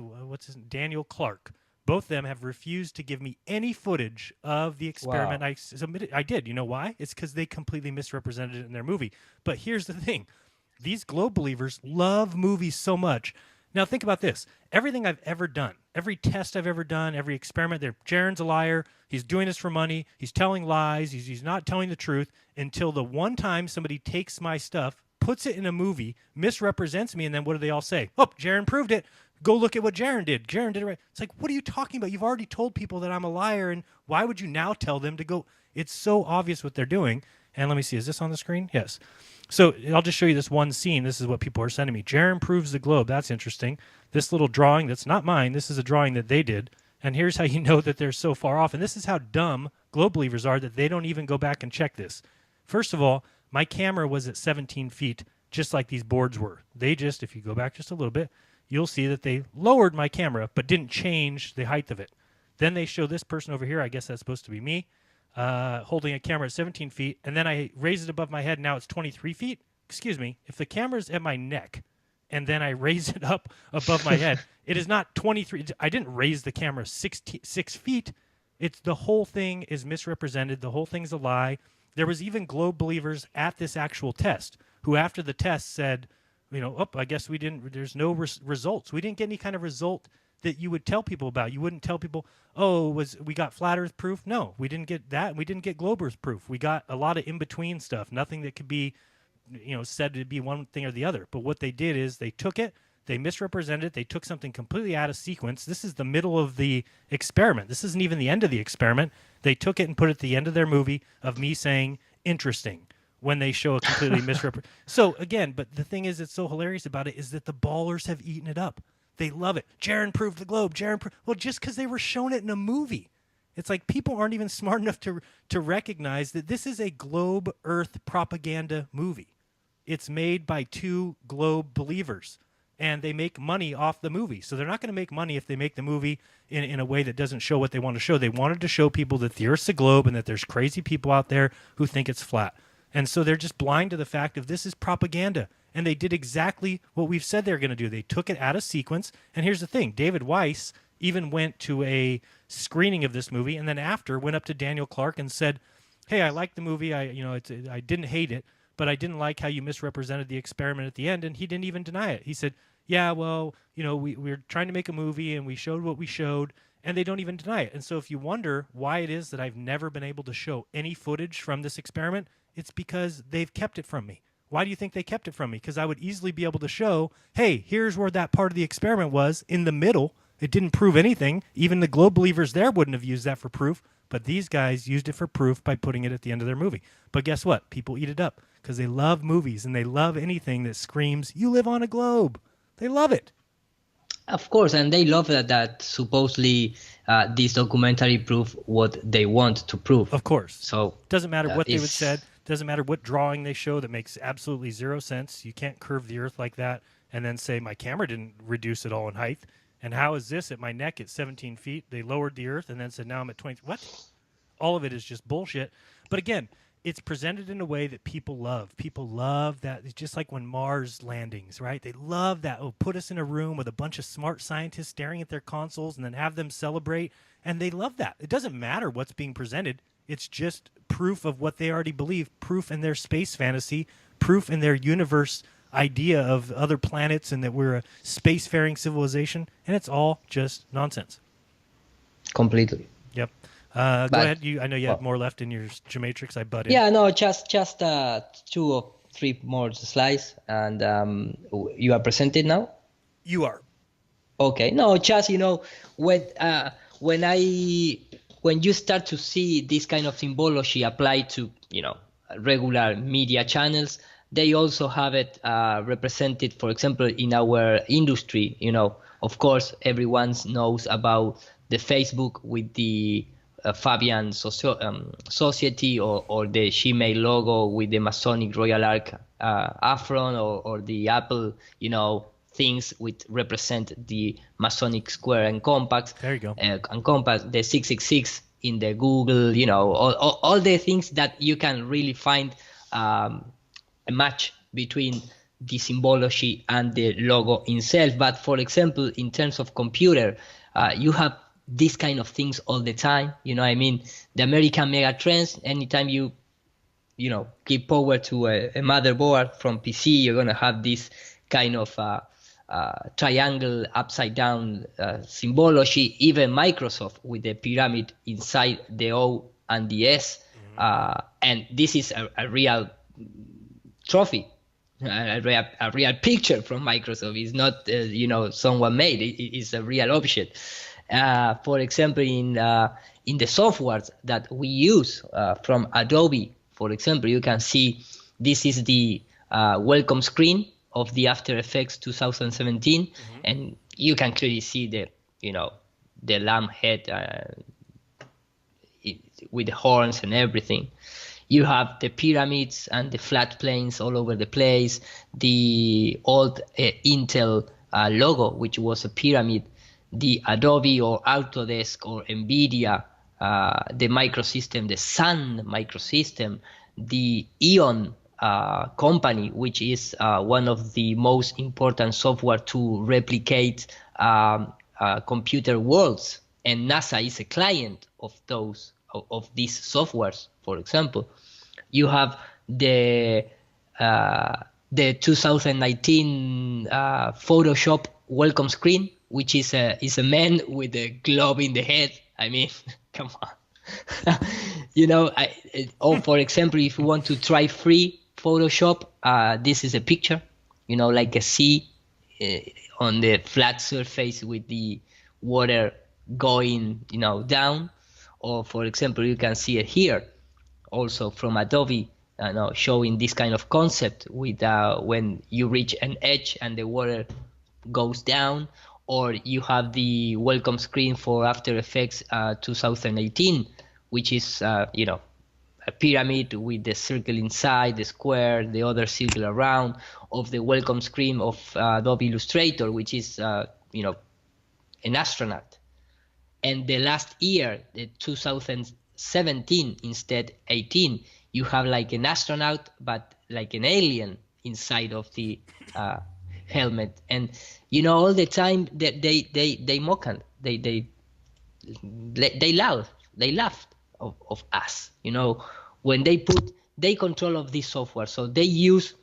Daniel Clark, both of them have refused to give me any footage of the experiment. Wow. I submitted. I did. You know why? It's because they completely misrepresented it in their movie. But here's the thing. These globe believers love movies so much. Now think about this. Everything I've ever done, every test I've ever done, every experiment, Jaron's a liar. He's doing this for money. He's telling lies. He's not telling the truth until the one time somebody takes my stuff, puts it in a movie, misrepresents me, and then what do they all say? Oh, Jaron proved it. Go look at what Jaron did. Jaron did it right. It's like, what are you talking about? You've already told people that I'm a liar, and why would you now tell them to go? It's so obvious what they're doing. And let me see. Is this on the screen? Yes. So I'll just show you this one scene. This is what people are sending me. Jaron proves the globe. That's interesting. This little drawing, that's not mine. This is a drawing that they did. And here's how you know that they're so far off. And this is how dumb globe believers are that they don't even go back and check this. First of all, my camera was at 17 feet, just like these boards were. They just, if you go back just a little bit, you'll see that they lowered my camera, but didn't change the height of it. Then they show this person over here. I guess that's supposed to be me. Holding a camera at 17 feet, and then I raise it above my head. Now it's 23 feet. Excuse me. If the camera's at my neck, and then I raise it up above my head, it is not 23. I didn't raise the camera 6 feet. It's the whole thing is misrepresented. The whole thing's a lie. There was even globe believers at this actual test who, after the test, said, you know, oh, I guess we didn't. There's no results. We didn't get any kind of result that you would tell people about. You wouldn't tell people, oh, we got flat Earth proof? No, we didn't get that. We didn't get globe Earth proof. We got a lot of in-between stuff, nothing that could be, you know, said to be one thing or the other. But what they did is they took it, they misrepresented it, they took something completely out of sequence. This is the middle of the experiment. This isn't even the end of the experiment. They took it and put it at the end of their movie of me saying, interesting, when they show a completely misrepresentation. So, again, but the thing is that's so hilarious about it is that the ballers have eaten it up. They love it. Jaron proved the globe. Well, just because they were shown it in a movie. It's like people aren't even smart enough to recognize that this is a globe Earth propaganda movie. It's made by two globe believers, and they make money off the movie. So they're not going to make money if they make the movie in a way that doesn't show what they want to show. They wanted to show people that the Earth's a globe and that there's crazy people out there who think it's flat. And so they're just blind to the fact of this is propaganda. And they did exactly what we've said they're going to do. They took it out of sequence. And here's the thing. David Weiss even went to a screening of this movie and then after went up to Daniel Clark and said, hey, I like the movie. I didn't hate it, but I didn't like how you misrepresented the experiment at the end. And he didn't even deny it. He said, yeah, well, you know, we're trying to make a movie and we showed what we showed. And they don't even deny it. And so if you wonder why it is that I've never been able to show any footage from this experiment, it's because they've kept it from me. Why do you think they kept it from me? Because I would easily be able to show, hey, here's where that part of the experiment was in the middle. It didn't prove anything. Even the globe believers there wouldn't have used that for proof. But these guys used it for proof by putting it at the end of their movie. But guess what? People eat it up because they love movies and they love anything that screams, you live on a globe. They love it. Of course, and they love that supposedly this documentary prove what they want to prove. Of course. So doesn't matter what they would said. Doesn't matter what drawing they show that makes absolutely zero sense. You can't curve the Earth like that and then say my camera didn't reduce it all in height. And how is this at my neck at 17 feet? They lowered the Earth and then said now I'm at 20. What? All of it is just bullshit. But again, it's presented in a way that people love. People love that. It's just like when Mars landings, right? They love that. Oh, put us in a room with a bunch of smart scientists staring at their consoles and then have them celebrate. And they love that. It doesn't matter what's being presented. It's just proof of what they already believe, proof in their space fantasy, proof in their universe idea of other planets and that we're a spacefaring civilization. And it's all just nonsense. Completely. Yep. Go ahead. I know you have more left in your Gematrix. I butt in. Yeah, no, just 2 or 3 more slides, and you are presented now. You are. Okay. No, just when you start to see this kind of symbology applied to regular media channels, they also have it represented. For example, in our industry, of course, everyone knows about the Facebook with the Fabian Society or the Gmail logo with the Masonic Royal Ark apron or the Apple, things which represent the Masonic square and compass. There you go. And compass, the 666 in the Google, all the things that you can really find a match between the symbology and the logo itself. But for example, in terms of computer, you have these kind of things all the time. The American mega trends, anytime you give power to a motherboard from PC, you're going to have this kind of triangle upside down symbology. Even Microsoft with the pyramid inside the O and the S. And this is a real trophy, a real picture from Microsoft. It's not, someone made it. It's a real object. For example, in the software that we use from Adobe, for example, you can see this is the welcome screen of the After Effects 2017, and you can clearly see the lamb head with the horns and everything. You have the pyramids and the flat planes all over the place. The old Intel logo, which was a pyramid. The Adobe or Autodesk or NVIDIA, the microsystem, the Sun microsystem, the Eon company, which is one of the most important software to replicate computer worlds, and NASA is a client of these softwares. For example, you have the 2019 Photoshop welcome screen, which is a man with a globe in the head. Come on. Or for example, if you want to try free Photoshop, this is a picture, like a sea on the flat surface with the water going, down. Or for example, you can see it here also from Adobe, showing this kind of concept with when you reach an edge and the water goes down. Or you have the welcome screen for After Effects 2018, which is, a pyramid with the circle inside, the square, the other circle around, of the welcome screen of Adobe Illustrator, which is, an astronaut. And the last year, the 2017, instead 18, you have like an astronaut, but like an alien inside of the helmet. And all the time they mock and they laughed of us, when they control of this software. So they use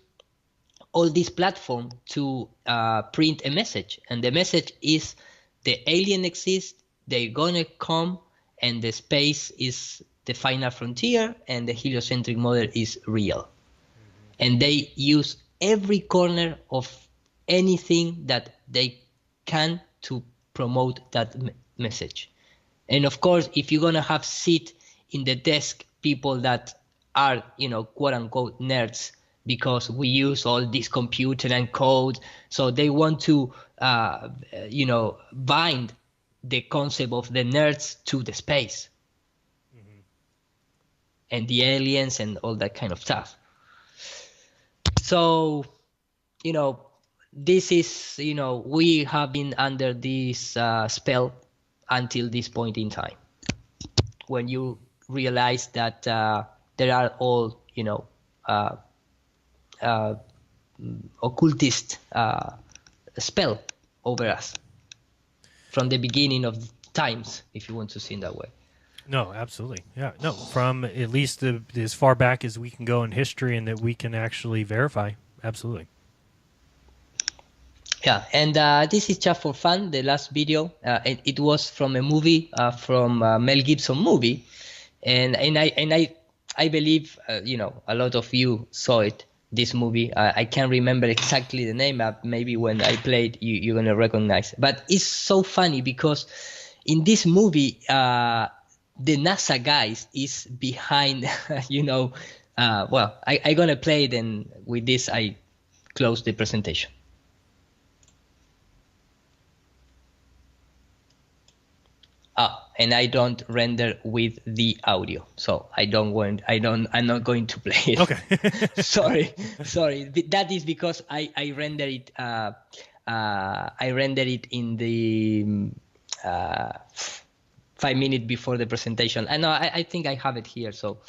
all this platform to print a message, and the message is the alien exists, they're gonna come, and the space is the final frontier, and the heliocentric model is real. And they use every corner of anything that they can to promote that message. And of course, if you're gonna have sit in the desk people that are, quote unquote nerds, because we use all this computer and code. So they want to, bind the concept of the nerds to the space and the aliens and all that kind of stuff. So, this is, we have been under this spell until this point in time, when you realize that there are all, occultist spell over us from the beginning of times, if you want to see it that way. No, absolutely. Yeah, no, from at least as far back as we can go in history and that we can actually verify. Absolutely. Yeah, and this is just for fun. The last video, it was from a movie, from Mel Gibson movie, and I believe a lot of you saw it. This movie, I can't remember exactly the name. Maybe when I play it, you're gonna recognize it. But it's so funny because in this movie, the NASA guys is behind. Well, I gonna play it, and with this I close the presentation. And I don't render with the audio, so I'm not going to play it. Okay. sorry. That is because I render it. I render it in the 5 minutes before the presentation. And I think I have it here. So,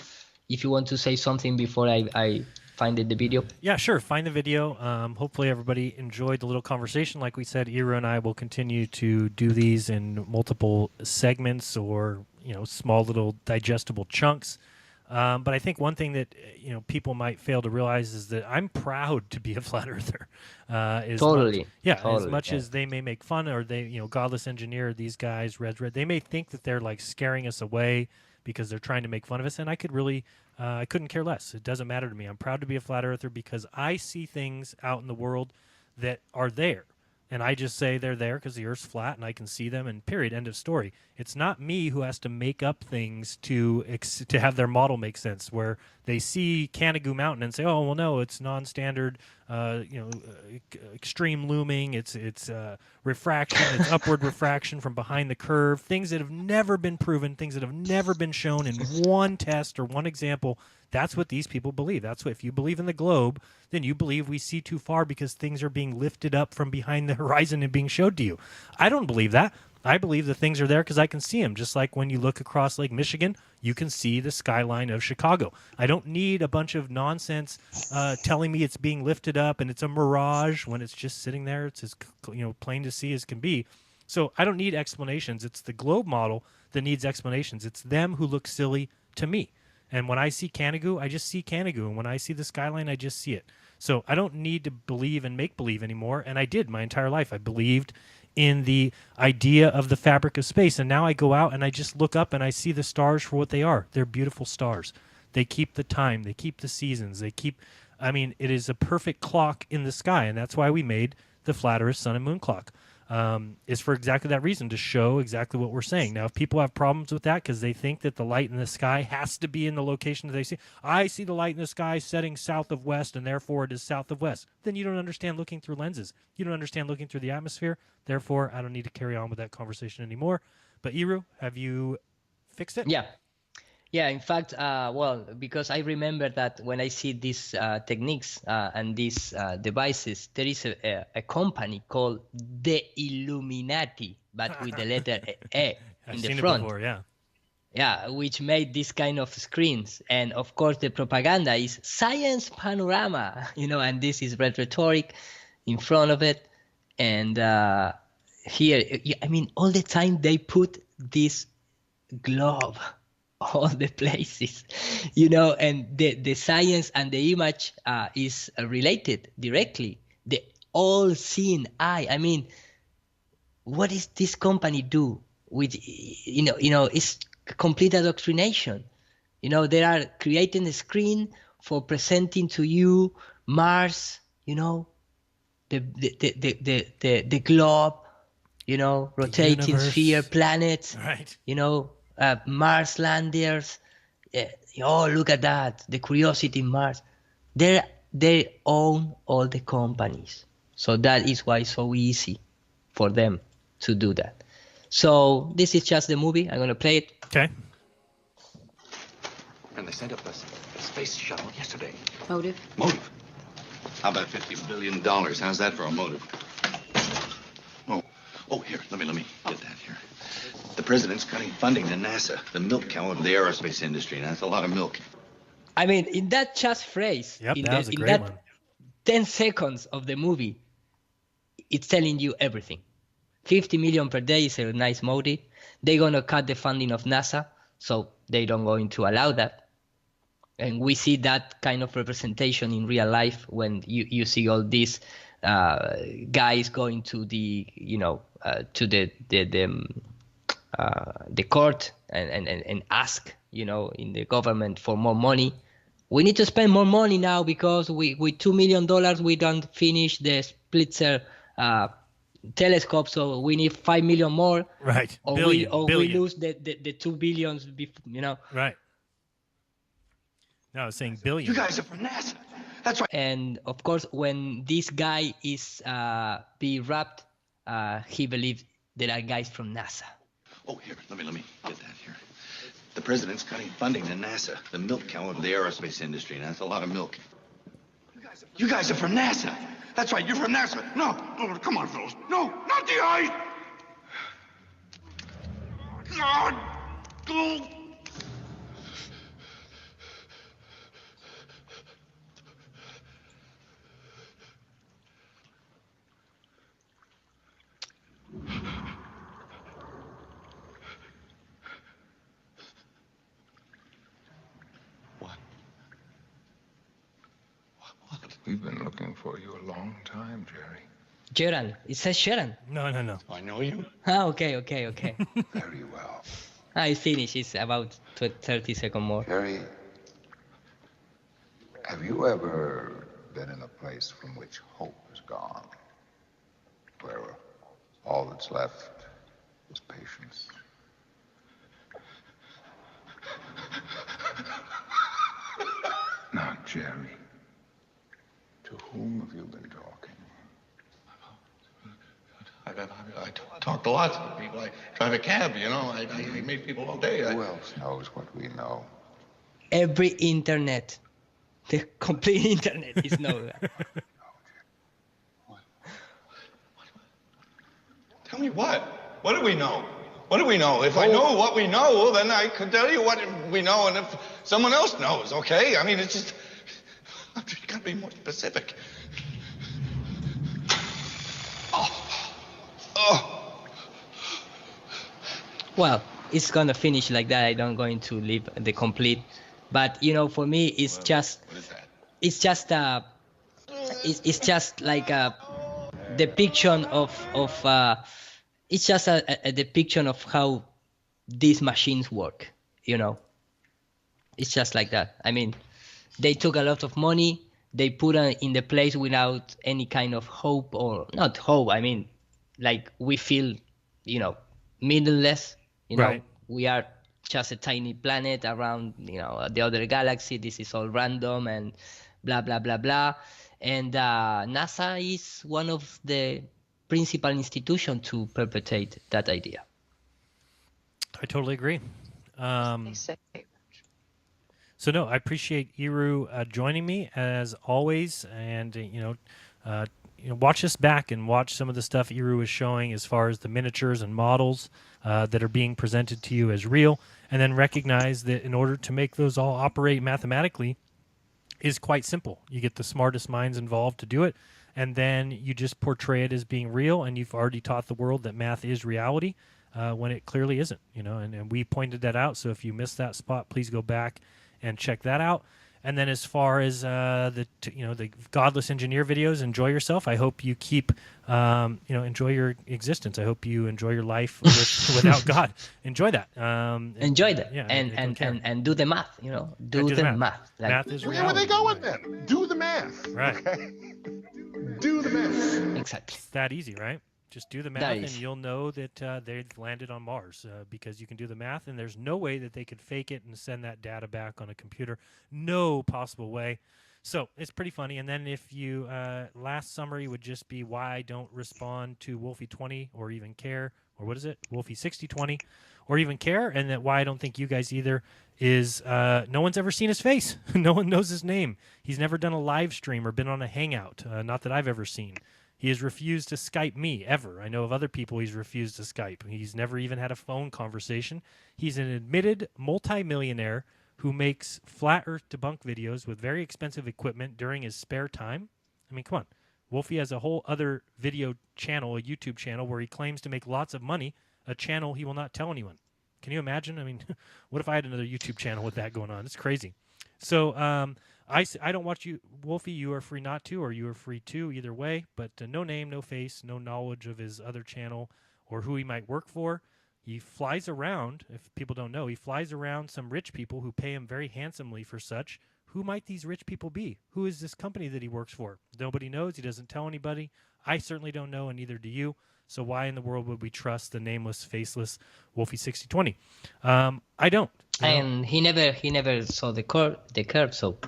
if you want to say something before I find the video. Yeah, sure. Find the video. Hopefully everybody enjoyed the little conversation. Like we said, Iro and I will continue to do these in multiple segments or, small little digestible chunks. But I think one thing that, people might fail to realize is that I'm proud to be a flat earther. Totally. As much as they may make fun, or they, godless engineer, these guys, red, they may think that they're like scaring us away because they're trying to make fun of us. And I could really, I couldn't care less. It doesn't matter to me. I'm proud to be a flat earther because I see things out in the world that are there. And I just say they're there because the Earth's flat and I can see them, and period, end of story. It's not me who has to make up things to have their model make sense, where they see Canigou Mountain and say, oh, well, no, it's non-standard, extreme looming, it's refraction, it's upward refraction from behind the curve, things that have never been proven, things that have never been shown in one test or one example. That's what these people believe. That's what, if you believe in the globe, then you believe we see too far because things are being lifted up from behind the horizon and being showed to you. I don't believe that. I believe the things are there because I can see them. Just like when you look across Lake Michigan, you can see the skyline of Chicago. I don't need a bunch of nonsense telling me it's being lifted up and it's a mirage when it's just sitting there. It's as plain to see as can be. So I don't need explanations. It's the globe model that needs explanations. It's them who look silly to me. And when I see Canigou, I just see Canigou. And when I see the skyline, I just see it. So I don't need to believe and make believe anymore. And I did my entire life. I believed in the idea of the fabric of space. And now I go out and I just look up and I see the stars for what they are. They're beautiful stars. They keep the time. They keep the seasons. They keep, it is a perfect clock in the sky. And that's why we made the flat Earth sun and moon clock. Is for exactly that reason, to show exactly what we're saying. Now, if people have problems with that because they think that the light in the sky has to be in the location that they see, I see the light in the sky setting south of west, and therefore it is south of west, then you don't understand looking through lenses. You don't understand looking through the atmosphere. Therefore, I don't need to carry on with that conversation anymore. But Iro, have you fixed it? Yeah, in fact, because I remember that when I see these techniques and these devices, there is a company called the Illuminati, but with the letter A in the front. It before, yeah. Yeah, which made this kind of screens. And of course, the propaganda is science panorama, and this is red rhetoric in front of it. And here, all the time they put this globe all the places, and the science and the image is related directly. The all-seeing eye. What does this company do with, it's complete indoctrination. They are creating a screen for presenting to you Mars, the globe, rotating sphere, planets, right. Mars landers. Oh, look at that, the curiosity in Mars. They're they own all the companies. So that is why it's so easy for them to do that. So this is just the movie. I'm going to play it. Okay. And they sent up a space shuttle yesterday. Motive? Motive? How about $50 billion? How's that for a motive? Oh, here, let me get that here. The president's cutting funding to NASA, the milk cow of the aerospace industry, and that's a lot of milk. I mean, in that just phrase, in that 10 seconds of the movie, it's telling you everything. 50 million per day is a nice motive. They're going to cut the funding of NASA, so they don't going to allow that. And we see that kind of representation in real life when you see all these guys going to the, to the court and ask, in the government for more money. We need to spend more money now because with $2 million we don't finish the Spitzer telescope, so we need 5 million more. Right. Or billion. we lose the 2 billions. Right. No, I was saying billion. You guys are from NASA. That's right. And of course, when this guy is be wrapped, he believes there are guys from NASA. Oh, here, let me get that here. The president's cutting funding to NASA, the milk cow of the aerospace industry, and that's a lot of milk. You guys are from NASA. That's right, you're from NASA. No, come on, fellas. No, not the eye. God, go. We've been looking for you a long time, Jerry. Sharon. It says Sharon. No. I know you. Okay. Very well. I finished. It's about 30 seconds more. Jerry, have you ever been in a place from which hope is gone? Where all that's left is patience? Now, Jerry, to whom have you been talking? I talked to lots of people. I drive a cab, I meet people all day. Who else knows what we know? Every internet, the complete internet is known. Tell me what? What do we know? What do we know? If I know what we know, then I can tell you what we know, and if someone else knows, okay? I mean, it's just... You've got to be more specific. Well, it's gonna finish like that. I don't going to leave the complete, but for me, it's just, it's just like a depiction of it's just a depiction of how these machines work. It's just like that. I mean, they took a lot of money. They put it in the place without any kind of hope, or not hope. I mean, like we feel, meaningless. Right. We are just a tiny planet around, the other galaxy. This is all random and blah, blah, blah, blah. And NASA is one of the principal institutions to perpetrate that idea. I totally agree. So no, I appreciate 𝙅𝙚 joining me as always, and watch this back and watch some of the stuff 𝙅𝙚 is showing as far as the miniatures and models that are being presented to you as real, and then recognize that in order to make those all operate mathematically is quite simple. You get the smartest minds involved to do it, and then you just portray it as being real, and you've already taught the world that math is reality when it clearly isn't. And we pointed that out. So if you missed that spot, please go back and check that out. And then as far as the Godless Engineer videos, enjoy yourself. I hope you keep, enjoy your existence. I hope you enjoy your life without God. Enjoy that. Enjoy that. Yeah, and do the math, do the math. Like, math is where were they going then? Do the math. Right. Okay? Do the math. Exactly. It's that easy, right? Just do the math, and you'll know that they've landed on Mars because you can do the math, and there's no way that they could fake it and send that data back on a computer. No possible way. So it's pretty funny. And then if you last summary would just be why I don't respond to Wolfie20 or even care, or what is it, Wolfie6020, or even care, and that why I don't think you guys either is no one's ever seen his face. No one knows his name. He's never done a live stream or been on a hangout, not that I've ever seen. He has refused to Skype me, ever. I know of other people he's refused to Skype. He's never even had a phone conversation. He's an admitted multimillionaire who makes flat earth debunk videos with very expensive equipment during his spare time. I mean, come on. Wolfie has a whole other video channel, a YouTube channel, where he claims to make lots of money, a channel he will not tell anyone. Can you imagine? I mean, what if I had another YouTube channel with that going on? It's crazy. So I don't watch you, Wolfie. You are free not to, or you are free to, either way. But no name, no face, no knowledge of his other channel or who he might work for. He flies around, if people don't know, he flies around some rich people who pay him very handsomely for such. Who might these rich people be? Who is this company that he works for? Nobody knows. He doesn't tell anybody. I certainly don't know, and neither do you. So why in the world would we trust the nameless, faceless Wolfie6020? I don't. And he never saw the curve, so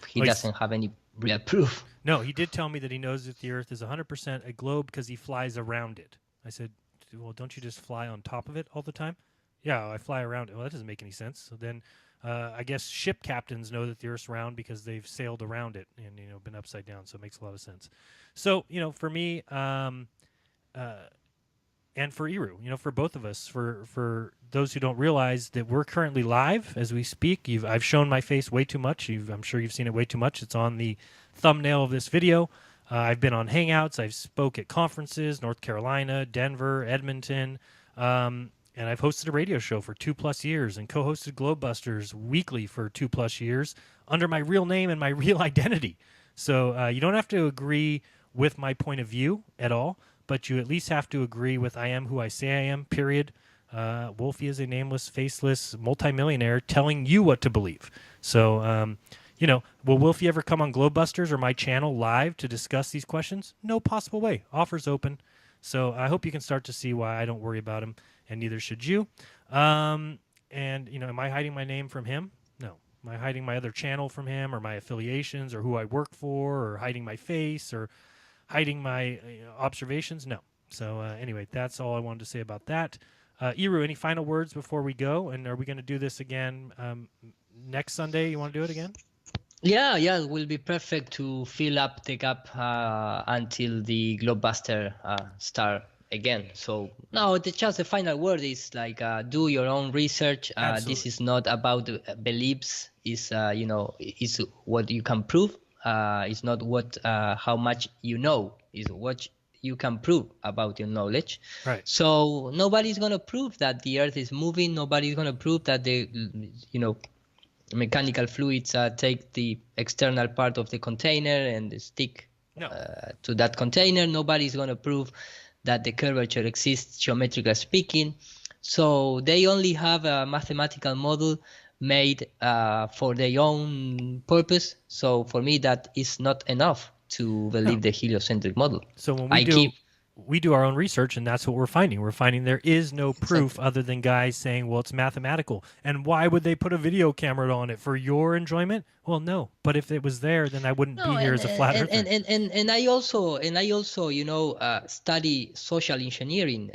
he doesn't have any real proof. No, he did tell me that he knows that the Earth is 100% a globe because he flies around it. I said, well, don't you just fly on top of it all the time? Yeah, I fly around it. Well, that doesn't make any sense. So then I guess ship captains know that the Earth's round because they've sailed around it and, been upside down. So it makes a lot of sense. So, for me, and for Iru, for both of us, for those who don't realize that we're currently live as we speak. I've shown my face way too much. I'm sure you've seen it way too much. It's on the thumbnail of this video. I've been on Hangouts. I've spoke at conferences, North Carolina, Denver, Edmonton, and I've hosted a radio show for 2+ years and co-hosted Globebusters weekly for 2+ years under my real name and my real identity. So you don't have to agree with my point of view at all, but you at least have to agree with I am who I say I am, period. Wolfie is a nameless, faceless multimillionaire telling you what to believe. So, will Wolfie ever come on Globebusters or my channel live to discuss these questions? No possible way. Offer's open. So I hope you can start to see why I don't worry about him, and neither should you. And, am I hiding my name from him? No. Am I hiding my other channel from him or my affiliations or who I work for or hiding my face or hiding my observations? No. So anyway, that's all I wanted to say about that. Iru, any final words before we go? And are we going to do this again next Sunday? You want to do it again? Yeah, it will be perfect to fill up the gap until the Globebuster start again. So no, just the final word is like do your own research. This is not about beliefs. It's it's what you can prove. It's not what how much you know. It's what you can prove about your knowledge. Right. So nobody's gonna prove that the Earth is moving. Nobody's gonna prove that the mechanical fluids take the external part of the container and stick to that container. Nobody's going to prove that the curvature exists geometrically speaking. So they only have a mathematical model made for their own purpose. So for me, that is not enough to believe the heliocentric model. So when we do our own research, and that's what we're finding. We're finding there is no proof other than guys saying, well, it's mathematical. And why would they put a video camera on it? For your enjoyment? Well, no. But if it was there, then I wouldn't be here as a flat earther. And I also study social engineering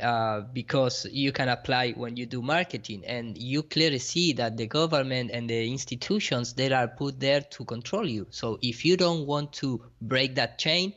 because you can apply when you do marketing, and you clearly see that the government and the institutions, they are put there to control you. So if you don't want to break that chain,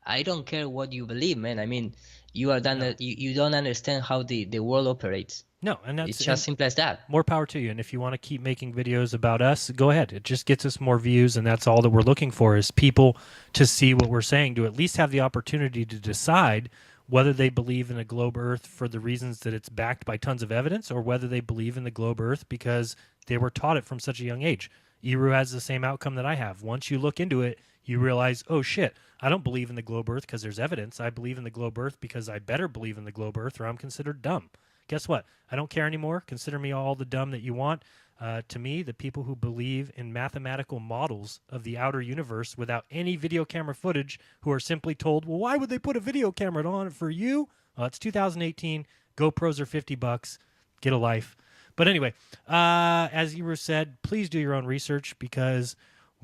I don't care what you believe, man. I mean, you don't understand how the world operates. No, and it's just simple as that. More power to you. And if you want to keep making videos about us, go ahead. It just gets us more views, and that's all that we're looking for, is people to see what we're saying, to at least have the opportunity to decide whether they believe in a globe Earth for the reasons that it's backed by tons of evidence, or whether they believe in the globe Earth because they were taught it from such a young age. Iru has the same outcome that I have. Once you look into it, you realize, oh shit, I don't believe in the globe Earth because there's evidence. I believe in the globe Earth because I better believe in the globe Earth or I'm considered dumb. Guess what? I don't care anymore. Consider me all the dumb that you want. To me, the people who believe in mathematical models of the outer universe without any video camera footage, who are simply told, well, why would they put a video camera on it for you? Well, it's 2018. GoPros are $50. Get a life. But anyway, as Iru said, please do your own research, because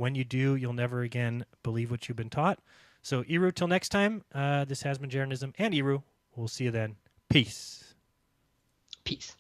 When you do, you'll never again believe what you've been taught. So, 𝙎𝙚, till next time, this has been Jeranism and 𝙎𝙚. We'll see you then. Peace. Peace.